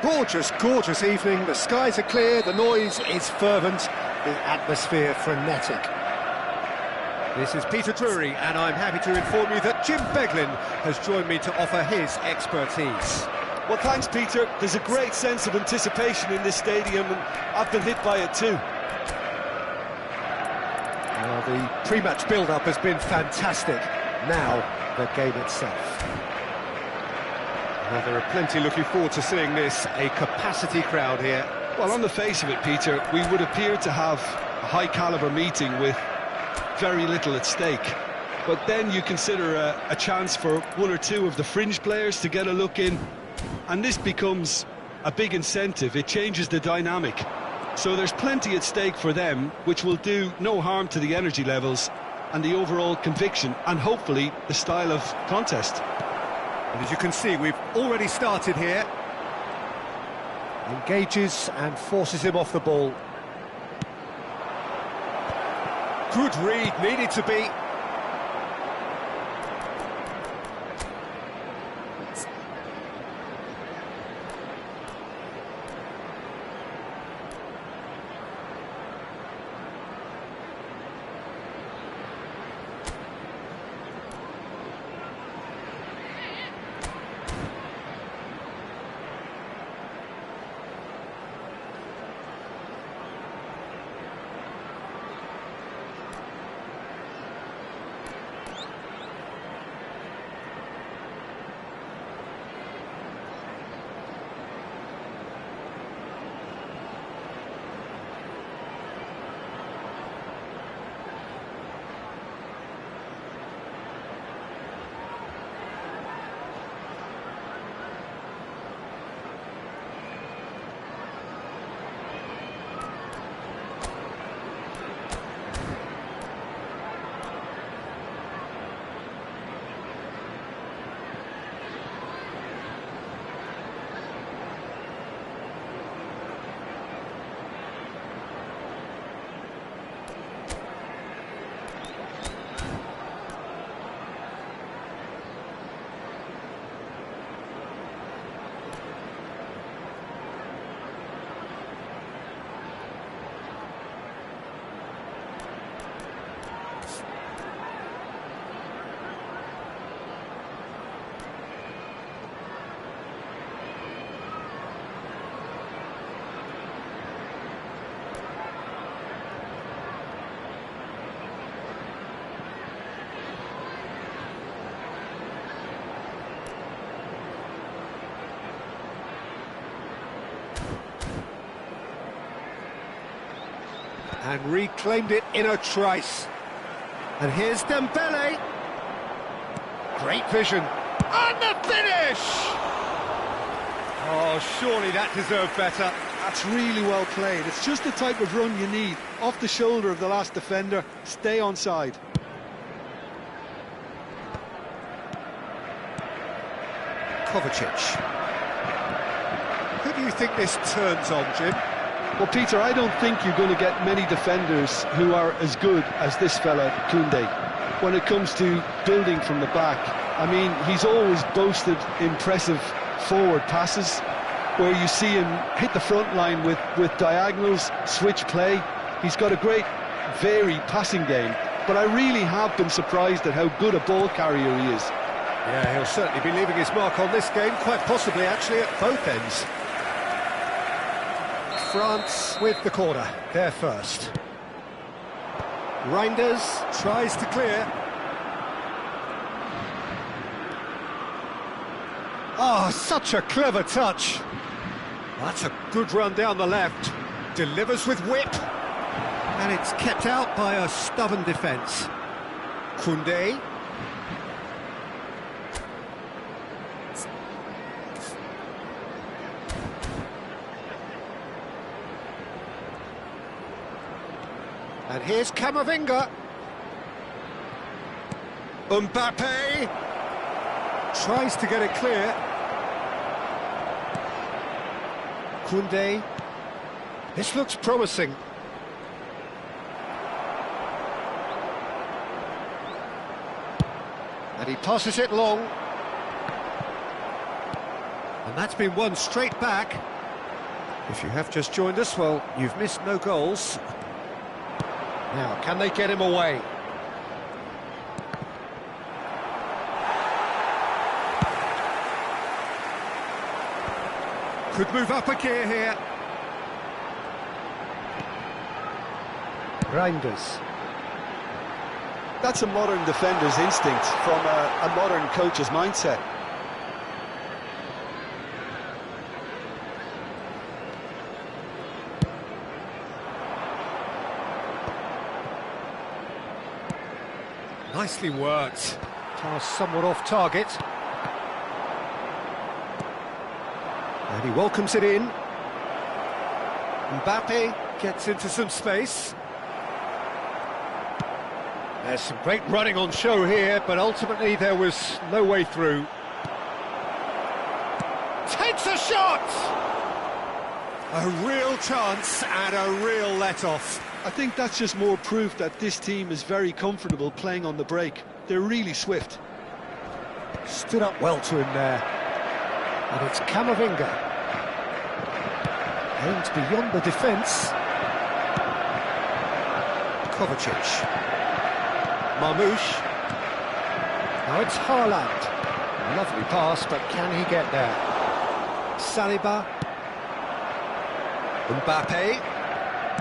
Gorgeous, gorgeous evening. The skies are clear, the noise is fervent, the atmosphere frenetic. This is Peter Drury, and I'm happy to inform you that Jim Beglin has joined me to offer his expertise. Well, thanks, Peter. There's a great sense of anticipation in this stadium, and I've been hit by it too. Well, the pre-match build-up has been fantastic. Now, the game itself. Well, there are plenty looking forward to seeing this, a capacity crowd here. Well, on the face of it, Peter, we would appear to have a high-caliber meeting with very little at stake. But then you consider a chance for one or two of the fringe players to get a look in, and this becomes a big incentive. It changes the dynamic. So there's plenty at stake for them, which will do no harm to the energy levels and the overall conviction, and hopefully the style of contest. And as you can see, we've already started here. Engages and forces him off the ball. Good read, needed to be. And reclaimed it in a trice. And here's Dembele. Great vision. And the finish! Oh, surely that deserved better. That's really well played. It's just the type of run you need. Off the shoulder of the last defender, stay onside. Kovacic. Who do you think this turns on, Jim? Well, Peter, I don't think you're going to get many defenders who are as good as this fella, Koundé, when it comes to building from the back. I mean, he's always boasted impressive forward passes where you see him hit the front line with diagonals, switch play. He's got a great, varied passing game, but I really have been surprised at how good a ball carrier he is. Yeah, he'll certainly be leaving his mark on this game, quite possibly actually at both ends. France with the corner, there first. Reinders tries to clear. Oh, such a clever touch. That's a good run down the left. Delivers with whip. And it's kept out by a stubborn defence. Koundé. And here's Camavinga. Mbappe tries to get it clear. Koundé. This looks promising. And he passes it long. And that's been won straight back. If you have just joined us, well, you've missed no goals. Now, can they get him away? Could move up a gear here. Reinders. That's a modern defender's instinct from a modern coach's mindset. Nicely worked. Pass somewhat off target. And he welcomes it in. Mbappe gets into some space. There's some great running on show here, but ultimately there was no way through. Takes a shot! A real chance and a real let-off. I think that's just more proof that this team is very comfortable playing on the break. They're really swift. Stood up well to him there. And it's Camavinga. Aimed beyond the defence. Kovacic. Marmouche. Now it's Haaland. Lovely pass, but can he get there? Saliba. Mbappe.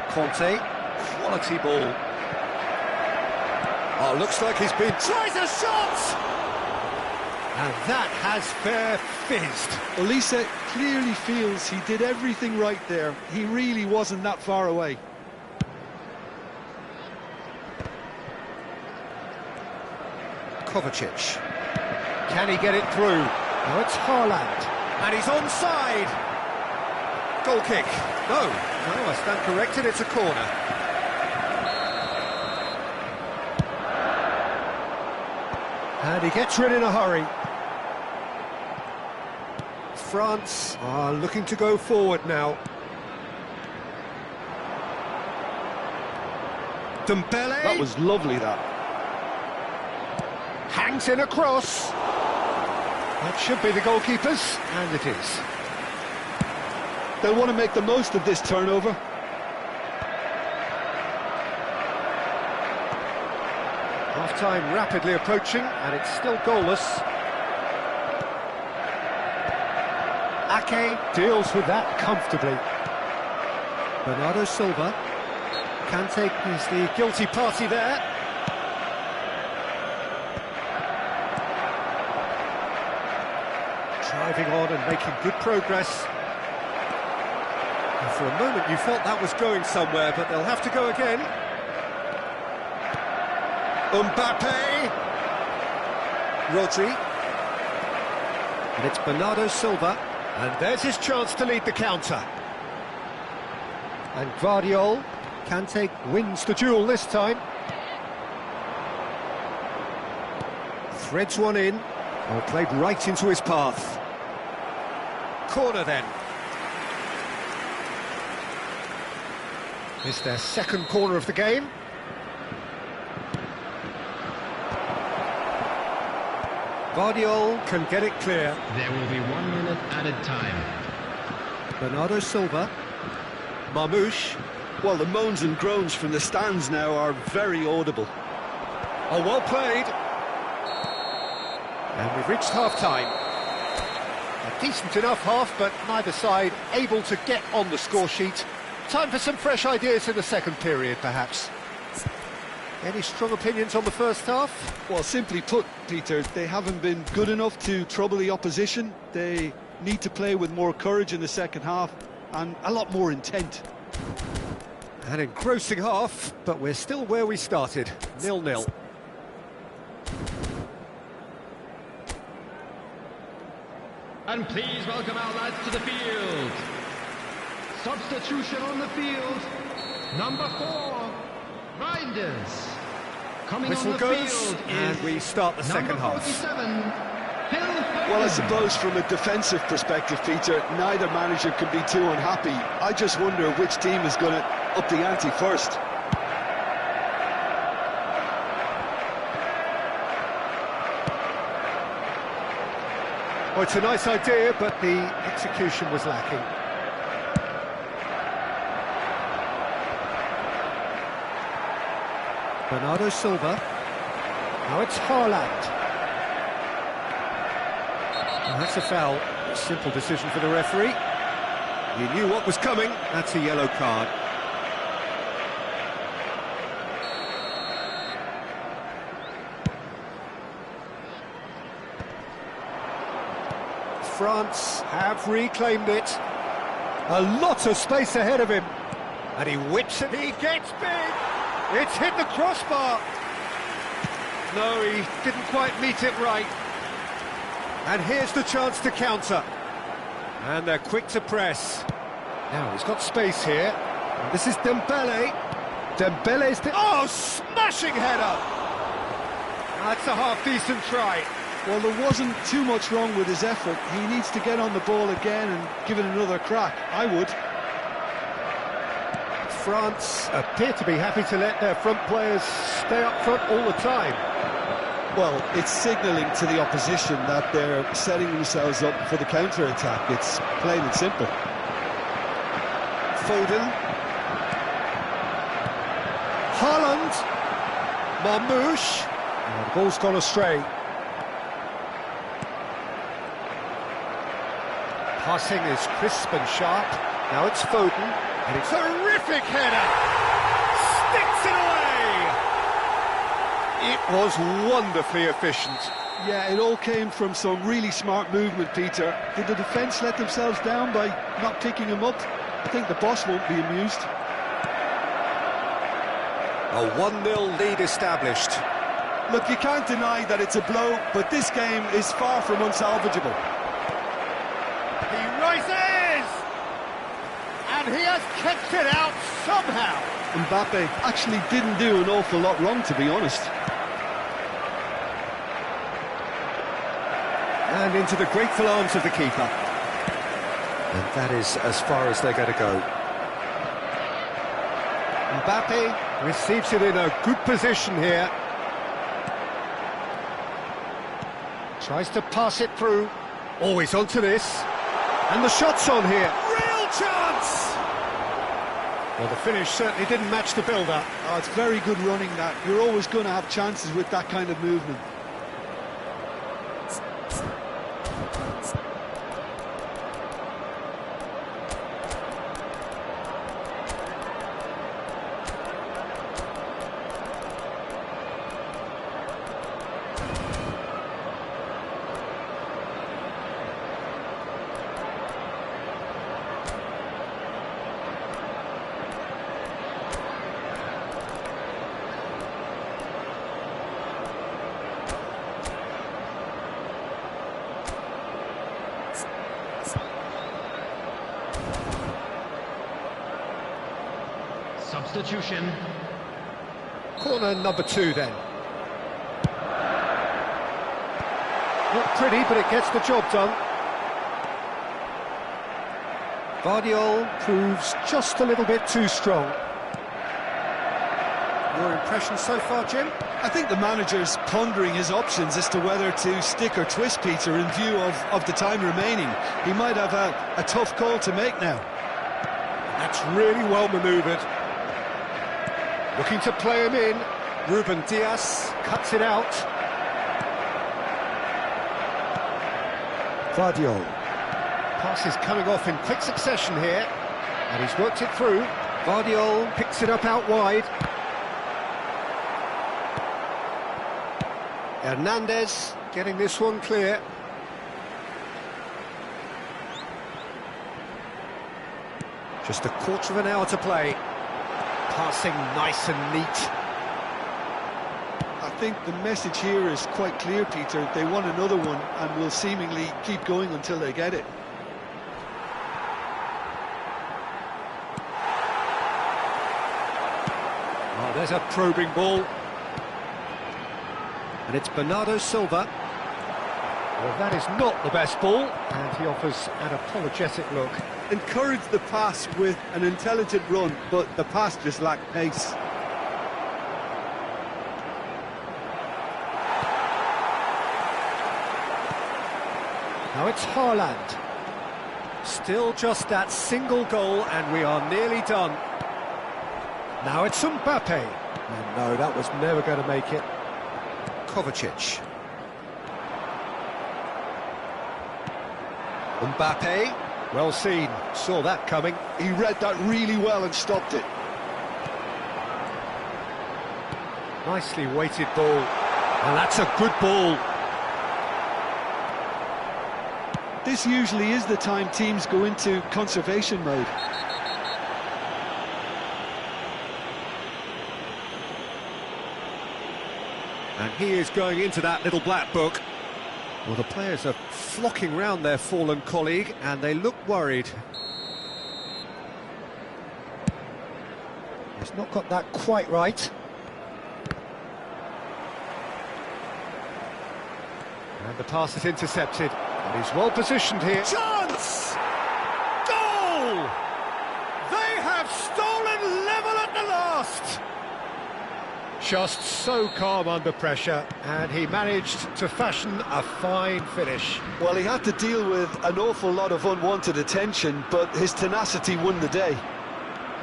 Conte. Quality ball. Oh, looks like he's been... Tries a shot! And that has fair fizzed. Olise clearly feels he did everything right there. He really wasn't that far away. Kovacic. Can he get it through? Now it's Haaland. And he's onside. Goal kick. No, I stand corrected, it's a corner. And he gets rid in a hurry. France are looking to go forward now. Dembele. That was lovely, that. Hangs in a cross. That should be the goalkeeper's, and it is. They'll want to make the most of this turnover. Half-time rapidly approaching, and it's still goalless. Ake deals with that comfortably. Bernardo Silva. Kante is the guilty party there. Driving on and making good progress. And for a moment you felt that was going somewhere, but they'll have to go again. Mbappe! Rodri. And it's Bernardo Silva. And there's his chance to lead the counter. And Guardiol. Kante wins the duel this time. Threads one in. Oh, played right into his path. Corner then. It's their second corner of the game. Guardiol can get it clear. There will be 1 minute added time. Bernardo Silva. Marmouche. Well, the moans and groans from the stands now are very audible. Oh, well played. And we've reached half-time. A decent enough half, but neither side able to get on the score sheet. Time for some fresh ideas in the second period, perhaps. Any strong opinions on the first half? Well, simply put, Peter, they haven't been good enough to trouble the opposition. They need to play with more courage in the second half and a lot more intent. An engrossing half, but we're still where we started, 0-0. And please welcome our lads to the field. Substitution on the field. Number 4, Reinders. Coming Whistle on the goes, field and is we start the second half. 47, Well, I suppose from a defensive perspective, Peter, neither manager can be too unhappy. I just wonder which team is going to up the ante first. Well, it's a nice idea, but the execution was lacking. Bernardo Silva. Now it's Haaland. And that's a foul. A simple decision for the referee. He knew what was coming. That's a yellow card. France have reclaimed it. A lot of space ahead of him. And he whips it. He gets big. It's hit the crossbar. No, he didn't quite meet it right. And here's the chance to counter. And they're quick to press. Now, he's got space here. And this is Dembele. Dembele's... Oh, smashing header! That's a half-decent try. Well, there wasn't too much wrong with his effort. He needs to get on the ball again and give it another crack. I would. France appear to be happy to let their front players stay up front all the time. Well, it's signalling to the opposition that they're setting themselves up for the counter-attack. It's plain and simple. Foden. Haaland. Marmouche. Oh, the ball's gone astray. Passing is crisp and sharp. Now it's Foden. And it's a terrific header. Sticks it away. It was wonderfully efficient. Yeah, it all came from some really smart movement, Peter. Did the defence let themselves down by not picking him up? I think the boss won't be amused. A 1-0 lead established. Look, you can't deny that it's a blow, but this game is far from unsalvageable. He rises! And he has kept it out somehow. Mbappe actually didn't do an awful lot wrong, to be honest. And into the grateful arms of the keeper. And that is as far as they're going to go. Mbappe receives it in a good position here. Tries to pass it through. Always onto this. And the shot's on here. Real chance! Well, the finish certainly didn't match the build-up. Oh, it's very good running, that. You're always going to have chances with that kind of movement. Substitution. Corner number 2 then. Not pretty, but it gets the job done. Vardiol proves just a little bit too strong. Your impression so far, Jim? I think the manager's pondering his options as to whether to stick or twist Peter in view of the time remaining. He might have a tough call to make now. That's really well manoeuvred. Looking to play him in. Ruben Dias cuts it out. Vardiol. Pass is coming off in quick succession here. And he's worked it through. Vardiol picks it up out wide. Hernandez getting this one clear. Just a quarter of an hour to play. Passing nice and neat. I think the message here is quite clear, Peter. They want another one and will seemingly keep going until they get it. Oh, there's a probing ball. And it's Bernardo Silva. Well, that is not the best ball. And he offers an apologetic look. Encouraged the pass with an intelligent run, but the pass just lacked pace. Now Now it's Haaland. Still just that single goal and we are nearly done. Now it's Mbappe. And no, that was never going to make it. Kovacic. Mbappe. Well seen, saw that coming. He read that really well and stopped it. Nicely weighted ball. And that's a good ball. This usually is the time teams go into conservation mode. And he is going into that little black book. Well, the players are flocking round their fallen colleague and they look worried. He's not got that quite right. And the pass is intercepted. And he's well positioned here. Chance! Goal! They have stolen level at the last! Just so calm under pressure, and he managed to fashion a fine finish. Well, he had to deal with an awful lot of unwanted attention, but his tenacity won the day.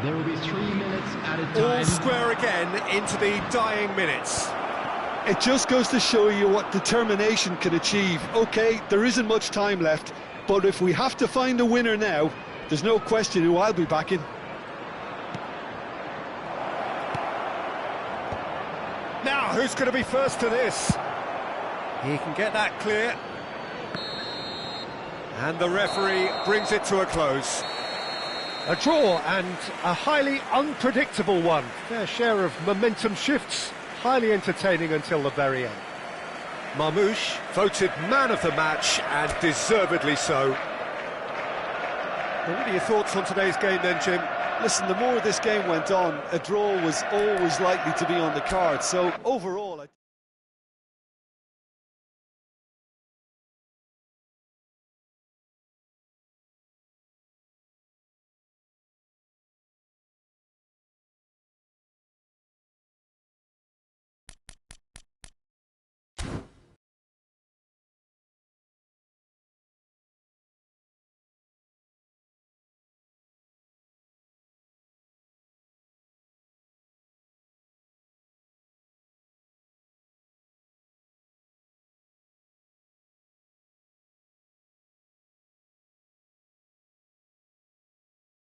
There will be 3 minutes at a time. All square again into the dying minutes. It just goes to show you what determination can achieve. OK, there isn't much time left, but if we have to find a winner now, there's no question who I'll be backing. Now, who's going to be first to this? He can get that clear. And the referee brings it to a close. A draw and a highly unpredictable one. Fair share of momentum shifts. Highly entertaining until the very end. Marmoush voted man of the match, and deservedly so. Well, what are your thoughts on today's game then, Jim? Listen, the more this game went on, a draw was always likely to be on the card, so overall